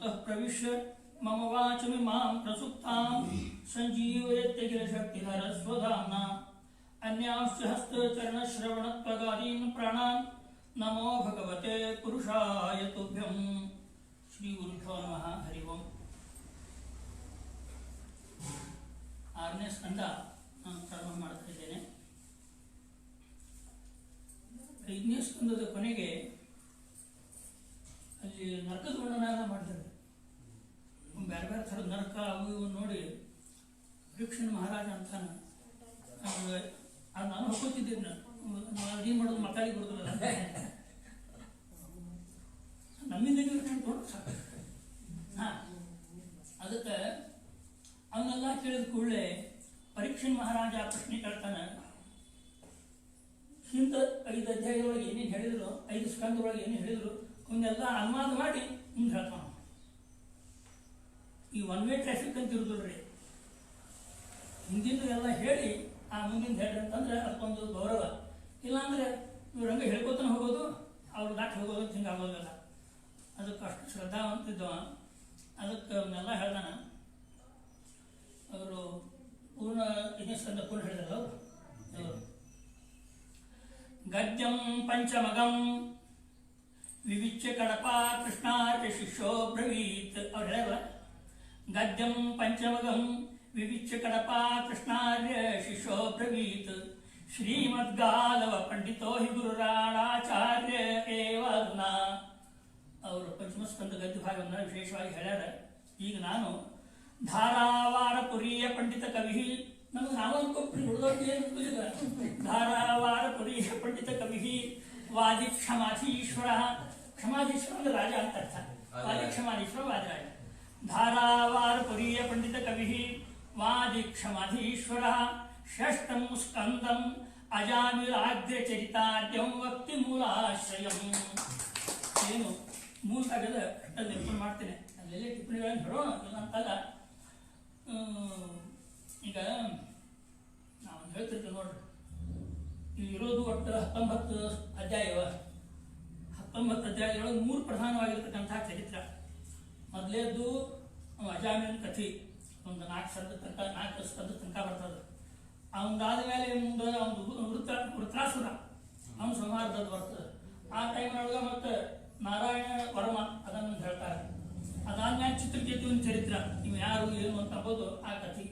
सूक्तः प्रविश्य मम वाचमिमां प्रसुप्तां सञ्जीवयत्यखिलशक्तिधरस्वधाम्ना अन्यांश्च हस्तचरणश्रवणत्वगादीन् प्राणान् नमो भगवते पुरुषाय तुभ्यं. ಶ್ರೀ ಗುರುಭ್ಯೋ ನಮಃ. ಹರಿ ಓಂ. 6ನೇ ಸ್ಕಂದ ನಾನು ಪ್ರಾರಂಭ ಮಾಡ್ತಾ ಇದ್ದೇನೆ. 5ನೇ ಸ್ಕಂದದ ಕೊನೆಗೆ ಅಲ್ಲಿ ನರಕದ ವರ್ಣನ ಮಾಡ್ತಾರೆ. ಬೇರೆ ಬೇರೆ ಥರದ ನರಕ ಅವು ಇವು ನೋಡಿ ಪರೀಕ್ಷಣ ಮಹಾರಾಜ ಅಂತಾನೆ. ಅದು ನಾನು ಹೊಕ್ಕೋತಿದ್ದೀನಿ. ಅದೇನು ಮಾಡೋದು ಮಕ್ಕಳಿಗೆ ಬರೋದಿಲ್ಲ. ನಮ್ಮಿಂದ ನೋಡಿ ಸಾಕು. ಅದಕ್ಕೆ ಅವನ್ನೆಲ್ಲ ಕೇಳಿದ ಕೂಡಲೇ ಪರೀಕ್ಷಣ ಮಹಾರಾಜ ಪ್ರಶ್ನೆ ಕೇಳ್ತಾನೆ. ಹಿಂದ 5 ಅಧ್ಯಾಯದೊಳಗೆ ಏನೇನು ಹೇಳಿದ್ರು, 5 ಸ್ಕಂದದೊಳಗೆ ಏನೇನು ಹೇಳಿದ್ರು ಅವನ್ನೆಲ್ಲ ಅನುವಾದ ಮಾಡಿ ಮುಂದೆ ಹೇಳ್ತಾನ. ಈ ಒನ್ ವೇ ಟ್ರಾಫಿಕ್ ಅಂತ ಇರುದಿಲ್ರಿ, ಹಿಂದಿನ ಎಲ್ಲ ಹೇಳಿ ಆ ಮುಂದಿನ ಹೇಳ್ರಿ ಅಂತಂದ್ರೆ ಅದಕ್ಕೊಂದು ಗೌರವ. ಇಲ್ಲಾಂದ್ರೆ ಇವ್ರು ಹಂಗೆ ಹೇಳ್ಕೊತಾನೆ ಹೋಗೋದು, ಅವ್ರು ದಾಟಿ ಹೋಗೋದು ಅಂತ ಹಿಂಗೆ ಆಗೋದಿಲ್ಲ. ಅದಕ್ಕೆ ಅಷ್ಟು ಶ್ರದ್ಧಾವಂತಿದ್ದವ. ಅದಕ್ಕೆ ಅವನ್ನೆಲ್ಲ ಹೇಳ್ದಾನ. ಅವರು ಪೂರ್ಣ 5ನೇ ಸ್ಕಂದ ಪೂರ್ಣ ಹೇಳಿದ್ರು. ಅವರು ಗದ್ಯಂ ಪಂಚಮಗಂ ವಿವಿಚ್ಯ ಕಡಪ ಕೃಷ್ಣಾರ್ಯ ಶಿಷ್ಯೋ ಬ್ರವೀತ್. ಅವ್ರು ಹೇಳಲ್ಲ. ಗದ್ಯಂ ಪಂಚಮಗಂ ವಿವಿಚ್ಯ ಕಡಪ ಕೃಷ್ಣಾರ್ಯ ಶಿಷ್ಯೋ ಬ್ರವೀತ್. ಶ್ರೀಮದ್ಗಾಲವ ಪಂಡಿತೋ ಹಿ ಗುರುರಾಳಾಚಾರ್ಯ ಏವ ಅಧುನಾ. ಅವರು ಪಂಚಮಸ್ಕಂದ ಗದ್ಯ ಭಾಗವನ್ನು ವಿಶೇಷವಾಗಿ ಹೇಳ್ಯಾರ. ಈಗ ನಾನು ಧಾರಾವಾರ ಪುರಿಯ ಪಂಡಿತ ಕವಿ, ನಮಗೆ ನಾವು ಅನ್ಕೊಂಡ್ಬಿಟ್ಟು ಧಾರಾವಾರ ಪುರಿಯ ಪಂಡಿತ ಕವಿ ವಾದಿ ಕ್ಷಮಾಧೀಶ್ವರ. ಕ್ಷಮಾಧೀಶ್ವರ ಅಂದ್ರೆ ರಾಜ ಅಂತ ಅರ್ಥ. ವಾದಿ ಕ್ಷಮಾಧೀಶ್ವರ ವಾದಿರಾಜ. ಧಾರಾವಾರ ಪುರಿಯ ಪಂಡಿತ ಕವಿ ವಾದಿ ಕ್ಷಮಾಧೀಶ್ವರ. ಷಷ್ಟಂ ಸ್ಕಂದಂ ಅಜಾಮಿಲಾಗ್ರ ಚರಿತಾದ್ಯಂ ವಕ್ತಿ ಮೂಲಾಶ್ರಯಂ. ಏನು ಮೂಲದಾಗದ ಅಷ್ಟಲ್ಲಿ ನೆನಪು ಮಾಡ್ತೇನೆ. ಅಲ್ಲೆಲ್ಲೇ ಟಿಪ್ಪಣಿಗಳನ್ನು ಹೇಳೋಣ, ಇಲ್ಲ ಅಂತಲ್ಲ. ಈಗ ನಾವು ಹೇಳ್ತಿರ್ತೇವೆ ನೋಡ್ರಿ, ಇಲ್ಲಿ ಇರೋದು ಒಟ್ಟು 19 ಅಧ್ಯಾಯವ. 19 ಅಧ್ಯಾಯದೊಳಗೆ 3 ಪ್ರಧಾನವಾಗಿರ್ತಕ್ಕಂಥ ಚರಿತ್ರ. ಮೊದಲೇದ್ದು ಅಜಾಮಿನ ಕಥೆ, ಒಂದು 4 ಸ್ಕಂದ ತನಕ ಬರ್ತದೆ. ಅವನದಾದ ಮೇಲೆ ಮುಂದೆ ಅವನು ವೃತ್ರಾಸುರ, ಅವನು ಸಂಹಾರದದ್ದು ಬರ್ತದೆ. ಆ ಟೈಮ್ನೊಳಗೆ ಮತ್ತೆ ನಾರಾಯಣ ವರ್ಮ ಅದನ್ನು ಹೇಳ್ತಾರೆ. ಅದಾದ್ಮೇಲೆ ಚಿತ್ರಕೇತುವಿನ ಚರಿತ್ರ, ಇವು ಯಾರು ಏನು ಅಂತ ಅಂಬೋದು ಆ ಕಥೆ.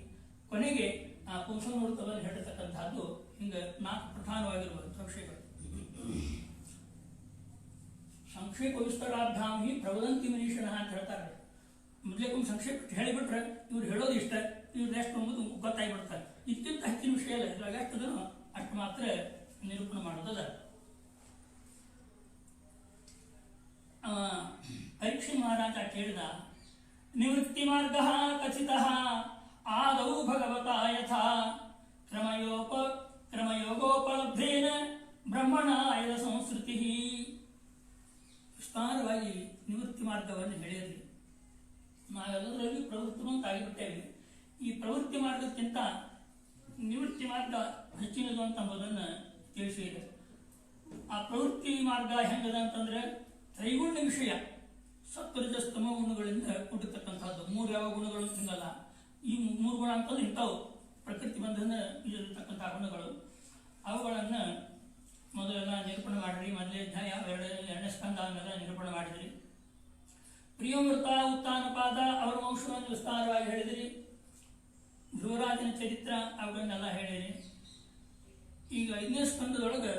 ಕೊನೆಗೆ ಆ ಪುಂಸಮೂರ್ತವನ್ನು ಹೇಳಿರ್ತಕ್ಕಂಥದ್ದು. ಹಿಂಗೆ 4 ಪ್ರಧಾನವಾಗಿರ್ಬೋದು ಸಂಕ್ಷೇಪಗಳು. ಸಂಕ್ಷೇಪ ವಿಸ್ತಾರಾಭ್ಯಾಂ ಹಿ ಪ್ರವದಂತಿ ಮನೀಷಣ ಅಂತ ಹೇಳ್ತಾರೆ. ಮೊದಲೇಕೊಂದು ಸಂಕ್ಷೇಪ ಹೇಳಿಬಿಟ್ರೆ ಇವ್ರು ಹೇಳೋದು ಇಷ್ಟ, ಇವ್ರು ಎಷ್ಟು ಅನ್ನೋದು ಗೊತ್ತಾಗಿಬಿಡ್ತಾರೆ. ಇದಕ್ಕಿಂತ ಹೆಚ್ಚಿನ ವಿಷಯ ಇಲ್ಲ. ಇದ್ರಾಗ ಎಷ್ಟದನೋ ಅಷ್ಟು ಮಾತ್ರ ನಿರೂಪಣೆ ಮಾಡೋದದ. ಪರೀಕ್ಷೆ ಮಹಾರಾಜ ಕೇಳಿದ, ನಿವೃತ್ತಿ ಮಾರ್ಗ ಕಥಿತ ಆದೌ ಭಗವತಾ ಯಥಾ ಕ್ರಮಯೋಗೋಪಲಬ್ಧೇನ ಬ್ರಹ್ಮಣಾಯದ ಸಂಸ್ಕೃತಿ. ವಿಸ್ತಾರವಾಗಿ ನಿವೃತ್ತಿ ಮಾರ್ಗವನ್ನು ಹೇಳಿದ್ರಿ. ನಾವೆಲ್ಲದರಲ್ಲಿ ಪ್ರವೃತ್ತಿವಂತ ಆಗಿಬಿಟ್ಟೇವೆ. ಈ ಪ್ರವೃತ್ತಿ ಮಾರ್ಗಕ್ಕಿಂತ ನಿವೃತ್ತಿ ಮಾರ್ಗ ಹೆಚ್ಚಿನದು ಅಂತ ಅಂಬೋದನ್ನು ತಿಳಿಸಿದೆ. ಆ ಪ್ರವೃತ್ತಿ ಮಾರ್ಗ ಹೆಂಗದ ಅಂತಂದ್ರೆ ತ್ರೈಗುಣ್ಯ ವಿಷಯ, ಸತ್ವರಜಸ್ತಮ ಗುಣಗಳಿಂದ ಕೂಡಿರ್ತಕ್ಕಂಥದ್ದು. 3 ಯಾವ ಗುಣಗಳು ಸಿಗಲ್ಲ. ಈ 3 ಗುಣ ಅಂತಂದ್ರೆ ಇಂಥವು ಪ್ರಕೃತಿ ಬಂಧನ ಇರತಕ್ಕಂಥ ಗುಣಗಳು. ಅವುಗಳನ್ನು ಮೊದಲೆಲ್ಲ ನಿರೂಪಣೆ ಮಾಡಿದ್ರಿ. ಮೊದಲೇ ಅಧ್ಯಾಯ 2ನೇ ಸ್ಕಂದ ಆಮೇಲೆ ನಿರೂಪಣೆ ಮಾಡಿದ್ರಿ. ಪ್ರಿಯಮೃತ ಉತ್ತಾನಪಾದ ಅವರ ವಂಶವನ್ನು ವಿಸ್ತಾರವಾಗಿ ಹೇಳಿದಿರಿ. ಧ್ರುವರಾಜನ ಚರಿತ್ರ ಅವುಗಳನ್ನೆಲ್ಲ ಹೇಳಿರಿ. ಈಗ 5ನೇ ಸ್ಕಂದದೊಳಗೆ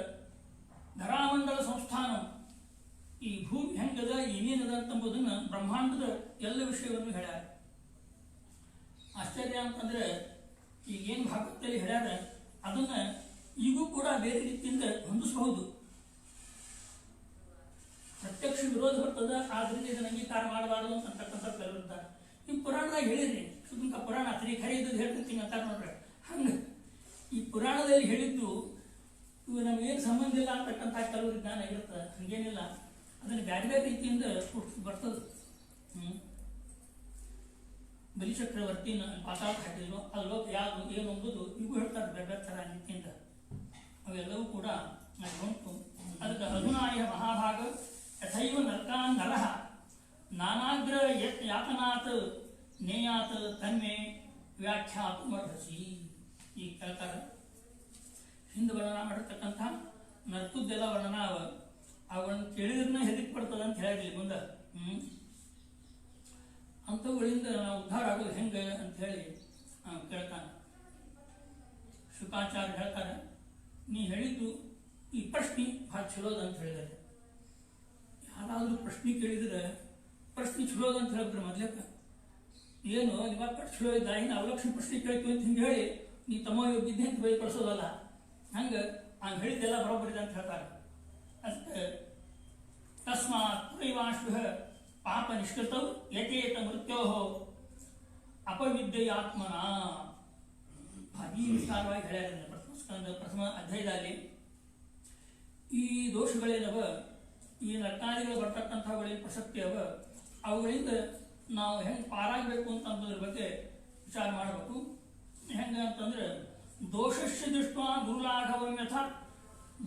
ಧರಾಮಂಡಲ ಸಂಸ್ಥಾನ, ಈ ಭೂಮಿ ಹೆಂಗದ ಏನೇನದ ಅಂತಂಬುದನ್ನು ಬ್ರಹ್ಮಾಂಡದ ಎಲ್ಲ ವಿಷಯವನ್ನು ಹೇಳ್ಯಾರ. ಆಶ್ಚರ್ಯ ಅಂತಂದ್ರೆ ಈಗ ಏನು ಭಾಗವತದಲ್ಲಿ ಹೇಳ್ಯಾರ ಅದನ್ನ ಈಗೂ ಕೂಡ ಬೇರೆ ರೀತಿಯಿಂದ ಹೊಂದಿಸಬಹುದು. ಪ್ರತ್ಯಕ್ಷ ವಿರೋಧ ಬರ್ತದ, ಆದ್ರಿಂದ ಇದನ್ನ ಅಂಗೀಕಾರ ಮಾಡಬಾರದು ಅಂತಕ್ಕಂಥ ಕೆಲವಿರ್ತಾರೆ. ಈ ಪುರಾಣದಾಗ ಹೇಳಿರಿ, ಸುದ್ದ ಪುರಾಣ ಅತ್ರಿ ಖರೆ ಇದ್ದದ್ದು ಹೇಳ್ತಿರ್ತೀನಿ ಅಂತ ನೋಡ್ರೆ. ಹಂಗೆ ಈ ಪುರಾಣದಲ್ಲಿ ಹೇಳಿದ್ದು ಇವು ನಮಗೇನು ಸಂಬಂಧ ಇಲ್ಲ ಅಂತಕ್ಕಂಥ ಕೆಲವರು ಜ್ಞಾನ ಇರ್ತದೆ. ಹಂಗೇನಿಲ್ಲ, ಅದನ್ನು ಬೇರೆ ಬೇರೆ ರೀತಿಯಿಂದ ಬರ್ತದೆ. ಬಲಿಚಕ್ರವರ್ತಿನ ಪಾತಾಳ ಹಾಕಿದ್ರು, ಅಲ್ಲೋ ಯಾವುದು ಏನು ಎಂಬುದು ಇವು ಹೇಳ್ತಾರೆ ಬೇರೆ ಬೇರೆ ಥರ ರೀತಿಯಿಂದ. ಅವೆಲ್ಲವೂ ಕೂಡ ಉಂಟು. ಅದಕ್ಕೆ ಅಧುನಾಯ ಮಹಾಭಾಗ ಯಥೈವ ನರಕಾನ್ ನರಹ ನಾನಾಗ್ರ ಯಾತನಾತ್ ನೇಯಾತ್ ತನ್ಮೆ ವ್ಯಾಖ್ಯಾತು ಮರ್ಹಸಿ. ಈಗ ಕೇಳ್ತಾರೆ, ಹಿಂದೆ ವರ್ಣನ ಮಾಡಿರ್ತಕ್ಕಂಥ ನರ್ತುದ್ದೆಲ್ಲ ವರ್ಣನ ಅವುಗಳನ್ನು ಕೇಳಿದ್ರನ್ನ ಹೆದರಿಕೆ ಪಡ್ತದ ಅಂತ ಹೇಳಿದ್ಲಿ ಮುಂದೆ. ಅಂಥವುಗಳಿಂದ ನಾವು ಉದ್ಧಾರ ಆಗೋದು ಹೆಂಗೆ ಅಂತ ಹೇಳಿ ಕೇಳ್ತಾನೆ. ಶುಕಾಚಾರ್ಯ ಹೇಳ್ತಾರೆ, ನೀ ಹೇಳಿದ್ದು ಈ ಪ್ರಶ್ನೆ ಭಾಳ ಚಲೋದ ಅಂತ ಹೇಳಿದ್ದಾರೆ. ಯಾರಾದರೂ ಪ್ರಶ್ನೆ ಕೇಳಿದ್ರೆ ಪ್ರಶ್ನೆ ಚಲೋದ ಅಂತ ಹೇಳಿದ್ರೆ ಮೊದ್ಲೇಕ ಏನು ನಿಮ್ಮ ಪಟ್ಟು ಚಲೋ ಇದ್ದ ಇನ್ನು ಅವಲಕ್ಷಣ ಪ್ರಶ್ನೆ ಕೇಳ್ತೀವಿ ಅಂತ ಹಿಂಗೆ ಹೇಳಿ ನೀ ತಮ್ಮ ಯೋಗ್ಯತೆ ಅಂತ ಬಯಪಡಿಸೋದಲ್ಲ. ಹಂಗೆ ಹೇಳಿದ್ದೆಲ್ಲ ಬರೋಬ್ಬರಿದೆ ಅಂತ ಹೇಳ್ತಾರೆ. ಅದಕ್ಕೆ ತಸ್ಮಾತ್ ಪುರೈವಾಶ್ವ ಪಾಪ ನಿಷ್ಕೃತವು ಯಥೇತ ಮೃತ್ಯೋ ಅಪವಿದ್ಯೆಯಾತ್ಮನ. ಭಾರಿ ವಿಸ್ತಾರವಾಗಿ ಹೇಳ್ಯಾರ ಪ್ರಥಮ ಅಧ್ಯಾಯದಲ್ಲಿ. ಈ ದೋಷಗಳೇನವ, ಈ ನರ್ಕಾದಿಗಳು ಬರ್ತಕ್ಕಂಥವುಗಳೇನು ಪ್ರಸಕ್ತಿ ಅವ, ಅವುಗಳಿಂದ ನಾವು ಹೆಂಗೆ ಪಾರಾಗಬೇಕು ಅಂತಂದ್ರ ಬಗ್ಗೆ ವಿಚಾರ ಮಾಡಬೇಕು. ಹೆಂಗೆ ಅಂತಂದ್ರೆ ದೋಷಸ್ಯ ದೃಷ್ಟ ದುರ್ಲಾಘವಂ ಯಥಾ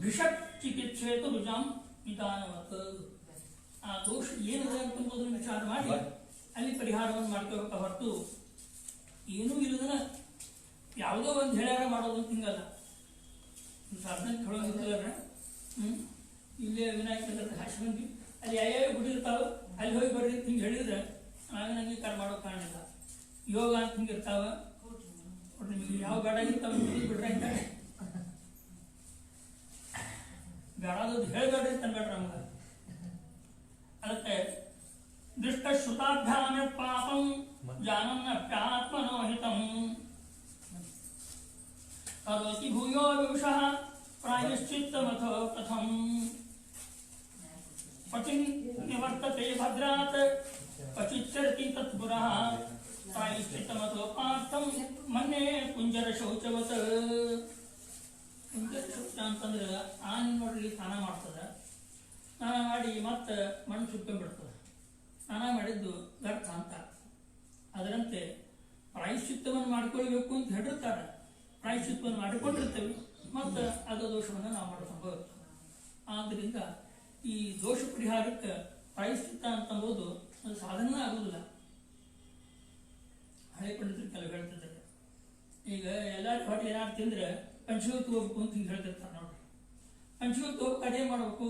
ಭಿಷಕ್ ಚಿಕಿತ್ಸೆತು ರುಜಾಂ ನಿಧಾನವತ್. ಆ ದೋಷ ಏನಿದೆ ಅಂತಂಬುದನ್ನು ವಿಚಾರ ಮಾಡಿ ಅಲ್ಲಿ ಪರಿಹಾರವನ್ನು ಮಾಡ್ಕೋಬೇಕ ಹೊರತು ಏನೂ ಇಲ್ಲದನ ಯಾವುದೋ ಒಂದು ಹೇಳ್ಯಾರ ಮಾಡೋದು ಅಂತ ಹಿಂಗಲ್ಲ. ಸಾಧನೆ ಹೇಳೋದಿಲ್ಲ. ಇಲ್ಲೇ ವಿನಾಯಕ ಹಾಸ್ಕೊಂಡ್ವಿ ಅಲ್ಲಿ ಯಾವ್ಯಾವ ಗುಡಿ ಇರ್ತಾವ ಅಲ್ಲಿ ಹೋಗಿ ಬರ್ರಿ ಅಂತ ಹಿಂಗೆ ಹೇಳಿದ್ರೆ ನಾವೇನು ಅಂಗೀಕಾರ ಮಾಡೋಕೆ ಕಾರಣಿಲ್ಲ. ಯೋಗ ಅಂತ ಹಿಂಗೆ ಇರ್ತಾವ, ನಿಮಗೆ ಯಾವ ಬೇಡ ಇರ್ತಾವ ಬಿಡ್ರೆ ಅಂತ ಬೇಡಾದದ್ದು ಹೇಳಬೇಡ್ರಿ ಅಂತ ಬೇಡ್ರಿ ನಮ್ಗೆ. ಅದಕ್ಕೆ ದೃಷ್ಟ ಶ್ರುತಾಭ್ಯಾಮ ಪಾಪಂ ಜಾನನ್ನಪ್ಯಾತ್ಮನೋಹಿತಂ ಕರೋತಿ ಭೂಯೋ ವಿವಶಃ ಪ್ರಾಯಶ್ಚಿತ್ತಮಥೋ ಕಥಂ ಪಚಿನ್ ನಿವರ್ತತೆ ಭದ್ರಾತ್ ಪಚಿಚ್ಚರತಿ ತತ್ಪುರಃ ಪ್ರಾಯಶ್ಚಿತ್ತಮಥೋ ಪಾರ್ಥಂ ಮನ್ನೆ ಕುಂಜರ ಶೌಚವತ್. ಕುಂಜರ ಶೌಚ ಅಂತಂದ್ರೆ ಆನೆ ನೋಡ್ರಿ ಸ್ನಾನ ಮಾಡ್ತದ, ಸ್ನಾನ ಮಾಡಿ ಮತ್ತೆ ಮಣ್ಣು ಸುಟ್ಕೊಂಡ್ಬಿಡ್ತದೆ. ಸ್ನಾನ ಮಾಡಿದ್ದು ವ್ಯರ್ಥ ಅಂತ. ಅದರಂತೆ ಪ್ರಾಯಶ್ಚಿತ್ತವನ್ನು ಮಾಡಿಕೊಳ್ಬೇಕು ಅಂತ ಹೇಳಿರ್ತಾರೆ. ಪ್ರಾಯಶ್ಚಿತ್ತವನ್ನು ಮಾಡಿಕೊಂಡಿರ್ತೇವೆ, ಮತ್ತು ಅದು ದೋಷವನ್ನು ನಾವು ಮಾಡೋ ಸಂಭವ ಇರ್ತದೆ. ಆದ್ದರಿಂದ ಈ ದೋಷ ಪರಿಹಾರಕ್ಕೆ ಪ್ರಾಯಶ್ಚಿತ್ತ ಅಂತಂಬೋದು ಅದು ಸಾಧನ ಆಗುವುದಿಲ್ಲ. ಹಳೆ ಪಂಡಿತರು ಕೆಲವು ಹೇಳ್ತಿದ್ದಾರೆ, ಈಗ ಎಲ್ಲರೂ ಹೊಟ್ಟೆ ಏನಾದ್ರು ತಿಂದ್ರೆ ಪಂಚಭೂತ ಹೋಗ್ಬೇಕು ಅಂತ ಹಿಂಗೆ ಹೇಳ್ತಿರ್ತಾರೆ ನೋಡ್ರಿ. ಪಂಚಭೂತ ಹೋಗ್ಬೇಕು ಅದೇನು ಮಾಡ್ಬೇಕು,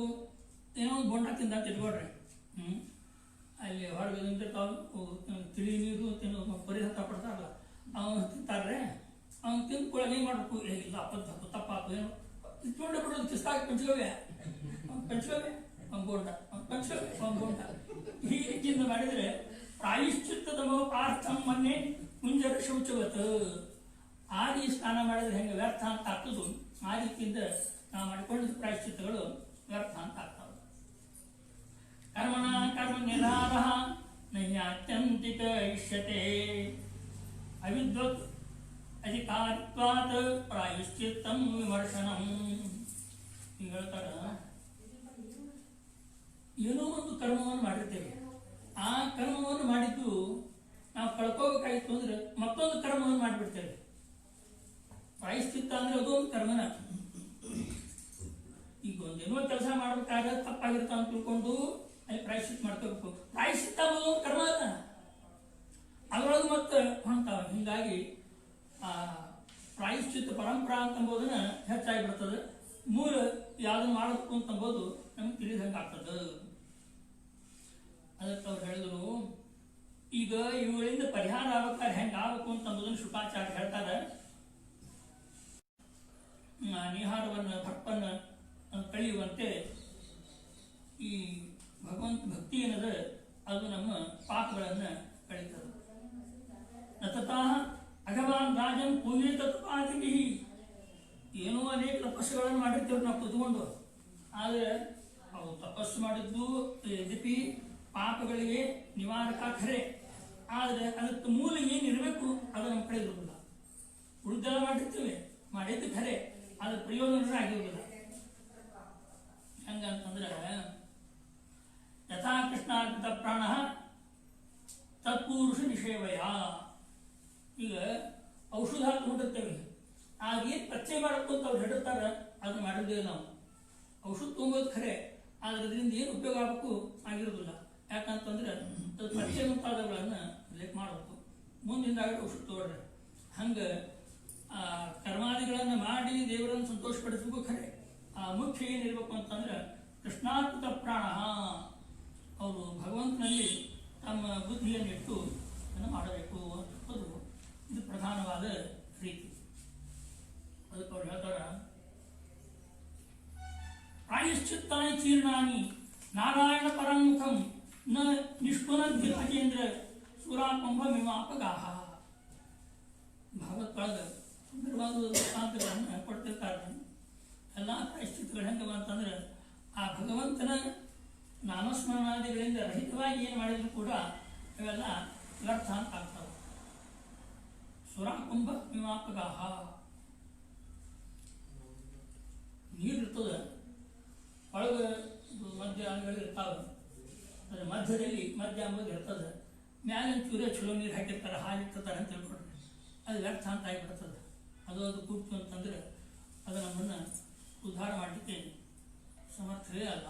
ಏನೋ ಒಂದು ಬೋಂಡ ತಿಂದ ಅಂತ ಇಟ್ಕೊಡ್ರಿ. ಅಲ್ಲಿ ಹೊರಗೆ ನಿಂತಿರ್ತಾವ ತಿಳಿ ನೀರು ತಿನ್ನೋ ಬರೀ ಹತ್ತ ಪಡ್ತಾರಲ್ಲ ಅವನು ತಿಂತಾರ್ರೆ. ಅವ್ನು ತಿಂದು ಕೂಡ ಏನು ಮಾಡಬೇಕು, ಇಲ್ಲ ಅಪ್ಪತ್ತು ತಪ್ಪಾತು ಏನು ಇಟ್ಕೊಂಡೆ ಬಿಡೋದು ಕಿಸ್ತಾಗಿ ಪಂಚಗವ್ಯ ಬೋಂಡ ಪಂಚಗವ್ಯ ಬೋಂಡ ಈ ರೀತಿಯಿಂದ ಮಾಡಿದರೆ ಪ್ರಾಯಶ್ಚಿತ್ತದ ಪಾರ್ಥಂ ಮೊನ್ನೆ ಮುಂಜಾರ ಶೌಚವತ್. ಆ ರೀತಿ ಸ್ನಾನ ಮಾಡಿದ್ರೆ ಹೆಂಗೆ ವ್ಯರ್ಥ ಅಂತ ಆಗ್ತದೆ, ಆ ರೀತಿಯಿಂದ ನಾವು ಮಾಡಿಕೊಂಡಿದ್ದ ಪ್ರಾಯಶ್ಚಿತ್ತಗಳು ವ್ಯರ್ಥ ಅಂತ ಆಗ್ತವೆ. ಕರ್ಮಣ ಕರ್ಮ ನಿರಾಧ ನಹ್ಯಾತ್ಯಂತಿಕ ಇಷ್ಯತೆ ಅವಿದ್ವತ್ ಅಧಿಕಾರಿತ್ವಾತ್ ಪ್ರಾಯಶ್ಚಿತ್ತಂ ವಿಮರ್ಶನಂ. ಈಗ ಹೇಳ್ತಾರ, ಏನೋ ಒಂದು ಕರ್ಮವನ್ನು ಮಾಡಿರ್ತೇವೆ, ಆ ಕರ್ಮವನ್ನು ಮಾಡಿದ್ದು ನಾವು ಕಳ್ಕೋಬೇಕಾಗಿತ್ತು ಅಂದ್ರೆ ಮತ್ತೊಂದು ಕರ್ಮವನ್ನು ಮಾಡಿಬಿಡ್ತೇವೆ. ಪ್ರಾಯಶ್ಚಿತ್ತ ಅಂದ್ರೆ ಅದೊಂದು ಕರ್ಮನ. ಈಗ ಒಂದೇನೋ ಕೆಲಸ ಮಾಡ್ಬೇಕಾದ್ರೆ ತಪ್ಪಾಗಿರ್ತ ಅಂತ ತಿಳ್ಕೊಂಡು ಅಲ್ಲಿ ಪ್ರಾಯಶ್ಚಿತ್ತ ಮಾಡ್ಕೋಬೇಕು. ಪ್ರಾಯಶ್ಚಿತ್ತ ಅನ್ನೋದು ಕರ್ಮ ಅಲ್ಲ, ಅದರೊಳಗೆ ಮತ್ತೆ ಹೊಂತಾವ. ಹೀಗಾಗಿ ಆ ಪ್ರಾಯಶ್ಚಿತ್ತ ಪರಂಪರಾ ಅಂತಂಬೋದನ್ನ ಹೆಚ್ಚಾಗಿಬಿಡ್ತದೆ. ಮೂಲ ಯಾವ್ದು ಮಾಡಬೇಕು ಅಂತಂಬೋದು ನಮ್ಗೆ ತಿಳಿದಂಗೆ ಆಗ್ತದೆ. ಅದಕ್ಕೆ ಅವ್ರು ಹೇಳಿದ್ರು, ಈಗ ಇವುಗಳಿಂದ ಪರಿಹಾರ ಆಗ್ಬೇಕಾದ್ರೆ ಹೆಂಗೆ ಆಗ್ಬೇಕು ಅಂತಂಬುದನ್ನು ಶುಕಾಚಾರ್ಯ ಹೇಳ್ತಾರೆ. ನಿಹಾರವನ್ನು ಭಕ್ತನ್ನು ಕಳೆಯುವಂತೆ ಈ ಭಗವಂತ ಭಕ್ತಿ ಏನದ ಅದು ನಮ್ಮ ಪಾಪಗಳನ್ನು ಕಳೀತದೆ. ನತತಃ ಅಘವಾನ್ ರಾಜನ್ ಪೂಜಿತ ತಪಾದಿಭಿ. ಏನೋ ಅನೇಕ ತಪಸ್ಸುಗಳನ್ನು ಮಾಡಿರ್ತೇವೆ ನಾವು ಕುತ್ಕೊಂಡು, ಆದರೆ ಅವು ತಪಸ್ಸು ಮಾಡಿದ್ದು ಯದ್ಯಪಿ ಪಾಪಗಳಿಗೆ ನಿವಾರಕ ಖರೆ, ಆದರೆ ಅದಕ್ಕೆ ಮೂಲ ಏನಿರಬೇಕು ಅದು ನಮ್ಮ ಕಡೆ ಇರೋದಿಲ್ಲ. ಉಳಿದೆಲ್ಲ ಮಾಡಿರ್ತೇವೆ, ಮಾಡಿದ್ದು ಖರೆ, ಅದ್ರ ಪ್ರಯೋಜನ ಆಗಿರೋದಿಲ್ಲ. ಹೆಂಗಂತಂದ್ರೆ ಯಥಾ ಕೃಷ್ಣಾರ್ಪಿತ ಪ್ರಾಣ ತತ್ಪುರುಷ ನಿಷೇವಯ. ಈಗ ಔಷಧ ಹಾಕೊಂಡಿರ್ತೇವೆ, ಆಗೇನು ಪ್ರತ್ಯಯ ಮಾಡಬೇಕು ಅಂತ ಅವ್ರು ಹೇಳಿರ್ತಾರೆ, ಅದು ಮಾಡಿದ್ದೇವೆ ನಾವು. ಔಷಧ ತೊಗೊಂಬೋದು ಖರೆ, ಆದರೆ ಅದರಿಂದ ಏನು ಉಪಯೋಗ ಆಗಬೇಕು ಆಗಿರೋದಿಲ್ಲ. ಯಾಕಂತಂದ್ರೆ ಅದು ಪರೀಕ್ಷೆ ಮುಂತಾದವುಗಳನ್ನು ಉಲ್ಲೇಖ ಮಾಡಬೇಕು. ಮುಂದಿಂದಾಗ ಔಷಧ ತಗೊಳ್ರಿ. ಹಂಗೆ ಕರ್ಮಾದಿಗಳನ್ನು ಮಾಡಿ ದೇವರನ್ನು ಸಂತೋಷಪಡಿಸಬೇಕು. ಖರೆ ಆ ಮುಖ್ಯ ಏನಿರ್ಬೇಕು ಅಂತಂದ್ರೆ ಕೃಷ್ಣಾರ್ಪಿತ ಪ್ರಾಣ, ಅವರು ಭಗವಂತನಲ್ಲಿ ತಮ್ಮ ಬುದ್ಧಿಯನ್ನಿಟ್ಟು ಅದನ್ನು ಮಾಡಬೇಕು ಅನ್ನೋದು ಇದು ಪ್ರಧಾನವಾದ ರೀತಿ. ಅದಕ್ಕೆ ಅವ್ರು ಹೇಳ್ತಾರ, ಪ್ರಾಯಶ್ಚಿತ್ತಾನಿ ಚೀರ್ಣಾನಿ ನಾರಾಯಣ ಪರಮುಖಂ ನ ನಿಷ್ಪುನಂತಿ ರಾಜೇಂದ್ರ ಸುರಾಪಂಭ ಮೀಮಾಪಗಾಹ. ಭಾಗವತೊಳಗೆ ಸುಂದರವಾದ ವೃತ್ತಾಂತಗಳನ್ನು ಕೊಡ್ತಿರ್ತಾರೆ. ಎಲ್ಲ ಪ್ರಾಯಶ್ಚಿತ್ತಗಳು ಹೆಂಗವ ಅಂತಂದ್ರೆ ಆ ಭಗವಂತನ ನಾಮಸ್ಮರಣಾದಿಗಳಿಂದ ರಹಿತವಾಗಿ ಏನು ಮಾಡಿದ್ರು ಕೂಡ ಇವೆಲ್ಲ ವ್ಯರ್ಥ ಅಂತ ಆಗ್ತವೆ. ಸುರಾಕುಂಭ ಮೀಮಾಪಗಾಹ. ನೀರಿರ್ತದೆ, ಒಳಗೆ ಮಧ್ಯ ಅಂಗಗಳು ಇರ್ತಾವೆ, ಅದರ ಮಧ್ಯದಲ್ಲಿ ಮಧ್ಯ ಅಂಬುದು ಇರ್ತದೆ, ಮ್ಯಾಲಿನ ಚೂರೇ ಚಲೋ ನೀರು ಹಾಕಿರ್ತಾರೆ, ಹಾಲು ಇಟ್ಟಿರ್ತಾರೆ ಅಂತ ತಿಳ್ಕೊಡ್ರಿ, ಅದು ವ್ಯರ್ಥ ಅಂತ ಆಗಿಬಿಡ್ತದೆ. ಅದು ಕೂಡ್ತು ಅಂತಂದ್ರೆ ಅದು ನಮ್ಮನ್ನು ಉದ್ಧಾರ ಮಾಡಲಿಕ್ಕೆ ಸಮರ್ಥವೇ ಅಲ್ಲ.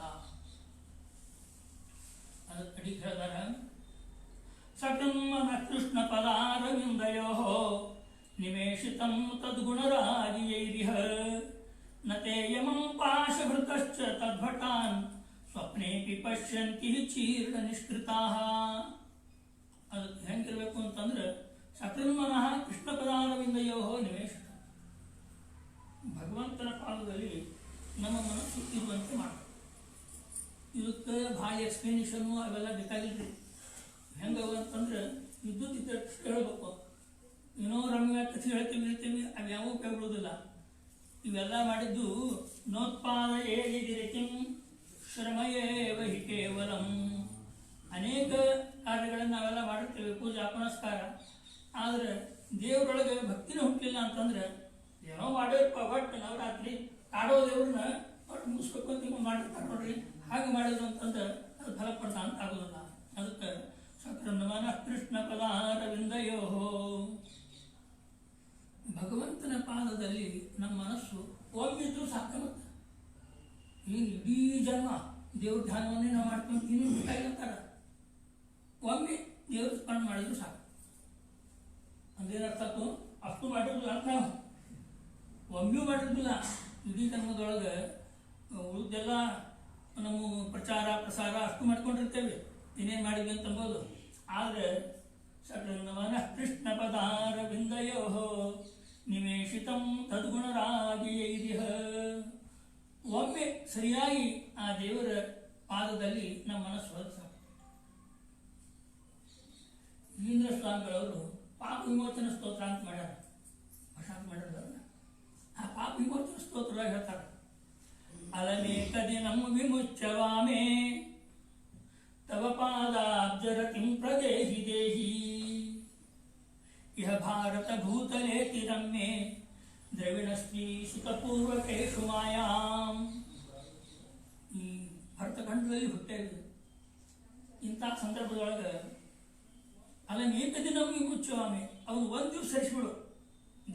ಅದಕ್ಕೆ ಕಡೆಗೆ ಹೇಳಿದಾರ, ಸಕೃನ್ಮನ ಕೃಷ್ಣ ಪದಾರವಿಂದಯೋ ನಿವೇಶಿತಂ ತದ್ಗುಣರಾಗಿಯೈರಿಹ ನತೆ ಯಮಂ ಪಾಶಭೃತಶ್ಚ ತದ್ಭಟಾನ್ ಸ್ವಪ್ನೇಪಿ ಪಶ್ಯಂತಿ ಚೀರ್ಣ ನಿಷ್ಕೃತಾಃ. ಅದಕ್ಕೆ ಹೆಂಗಿರ್ಬೇಕು ಅಂತಂದ್ರೆ ಸಕೃನ್ಮನಃ ಕೃಷ್ಣ ಪದಾರವಿಂದಯೋ ನಿವೇಶಿತ, ಭಗವಂತನ ಪಾದದಲ್ಲಿ ನಮ್ಮ ಮನಸ್ಸು ಇರುವಂತೆ ಮಾಡಬೇಕು. ಇದಕ್ಕೆ ಭಾಳ ಎಕ್ಸ್ಪ್ಲೇನೇಷನ್ನು ಅವೆಲ್ಲ ಬೇಕಾಗಿಲ್ರಿ. ಹೆಂಗವ ಅಂತಂದ್ರೆ ವಿದ್ಯುತ್ ಇದ್ದಷ್ಟು ಹೇಳ್ಬೇಕು. ಏನೋ ರಮ್ಯ ಕಥೆ ಹೇಳ್ತೀವಿ ಅವ್ಯಾವೂ ಕೇಳೋದಿಲ್ಲ. ಇವೆಲ್ಲ ಮಾಡಿದ್ದು ನೋತ್ಪಾದ ಏದಿರಿತಿಂ ಶ್ರಮಯೇವ ಹಿ ಕೇವಲಂ. ಅನೇಕ ಕಾರ್ಯಗಳನ್ನು ನಾವೆಲ್ಲ ಮಾಡಿರ್ತೇವೆ, ಪೂಜಾ ಪುನಸ್ಕಾರ. ಆದರೆ ದೇವರೊಳಗೆ ಭಕ್ತಿನ ಹುಟ್ಟಲಿಲ್ಲ ಅಂತಂದ್ರೆ ಏನೋ ಮಾಡಿರಪ್ಪ, ಒಟ್ಟು ನವರಾತ್ರಿ ಕಾಡೋ ದೇವ್ರನ್ನ ಒಟ್ಟು ಮುಗಿಸ್ಬೇಕು ಅಂತ ನೀವು ಮಾಡಿರ್ತಾರೆ ನೋಡ್ರಿ, ಹಾಗೆ ಮಾಡಿದ್ರು ಅಂತಂದ್ರೆ ಅದು ಫಲಪ್ರದ ಅಂತ ಆಗೋದಿಲ್ಲ. ಅದಕ್ಕೆ ಸಕೃನ್ಮನ ಕೃಷ್ಣ ಪದಾರವಿಂದಯೋ, ಭಗವಂತನ ಪಾದದಲ್ಲಿ ನಮ್ಮ ಮನಸ್ಸು ಒಮ್ಮಿದ್ರು ಸಾಕಮತ್ತ. ಏನು ಇಡೀ ಜನ್ಮ ದೇವ್ರ ಧ್ಯಾನವನ್ನೇ ನಾವು ಮಾಡ್ಕೊಂತೀನಿ ಬೇಕಾಗಿರ್ತಾರ, ಒಮ್ಮೆ ದೇವ್ರ ಸ್ಮರಣೆ ಮಾಡಿದ್ರು ಸಾಕು. ಅಂದೇನರ್ಥಕ್ಕೂ ಅಷ್ಟು ಮಾಡಿದ್ರು ಅಂತ ನಾವು ಒಮ್ಮೆಯೂ ಮಾಡಿದ್ದಿಲ್ಲ. ಇಡೀ ಜನ್ಮದೊಳಗೆ ಉಳಿದೆಲ್ಲ ನಮ್ಮ ಪ್ರಚಾರ ಪ್ರಸಾರ ಅಷ್ಟು ಮಾಡ್ಕೊಂಡಿರ್ತೇವೆ, ಇನ್ನೇನು ಮಾಡಿದ್ವಿ ಅಂತಂಬೋದು. ಆದರೆ ಸಕೃನ್ಮನ ಕೃಷ್ಣ ಪದಾರವಿಂದಯೋ ನಿವೇಶಿತಂ ತದ್ಗುಣರಾಗಿಯೈರಿಹ, ಒಮ್ಮೆ ಸರಿಯಾಗಿ ಆ ದೇವರ ಪಾದದಲ್ಲಿ ನಮ್ಮ ಮನಸ್ಸು ಹೊರತು ಸಾಕು. ವೀರೇಂದ್ರ ಸ್ವಾಮಿಗಳವರು ಪಾಪ ವಿಮೋಚನ ಸ್ತೋತ್ರ ಅಂತ ಮಾಡ್ಯಾರ, ಭಾಷಾಂತ ಮಾಡ್ಯಾರ. ಆ ಪಾಪ ವಿಮೋಚನ ಸ್ತೋತ್ರ ಹೇಳ್ತಾರೆ, ಅಲನೇಕ ದಿನಂ ವಿಮುಚ್ಯವಾಮೇ ತವ ಪಾದಾಬ್ಜರತಿಂ ಪ್ರದೇಹಿ ದೇಹಿ ಇಹ ಭಾರತ ಭೂತಲೇ ತಿರಮ್ಮೆ ದ್ರವಿಣಸ್ತ್ರೀ ಸುಖಪೂರ್ವಕೇಶು ಮಾಯಾಂ. ಈ ಭರತಖಂಡದಲ್ಲಿ ಹುಟ್ಟೇವೆ. ಇಂಥ ಸಂದರ್ಭದೊಳಗೆ ಅಲನೇಕ ದಿನ ವಿಮುಚ್ಯವಾಮೆ, ಅವ್ರು ಒಂದು ದಿವಸ ಸರಿಸ್ಬಿಡು,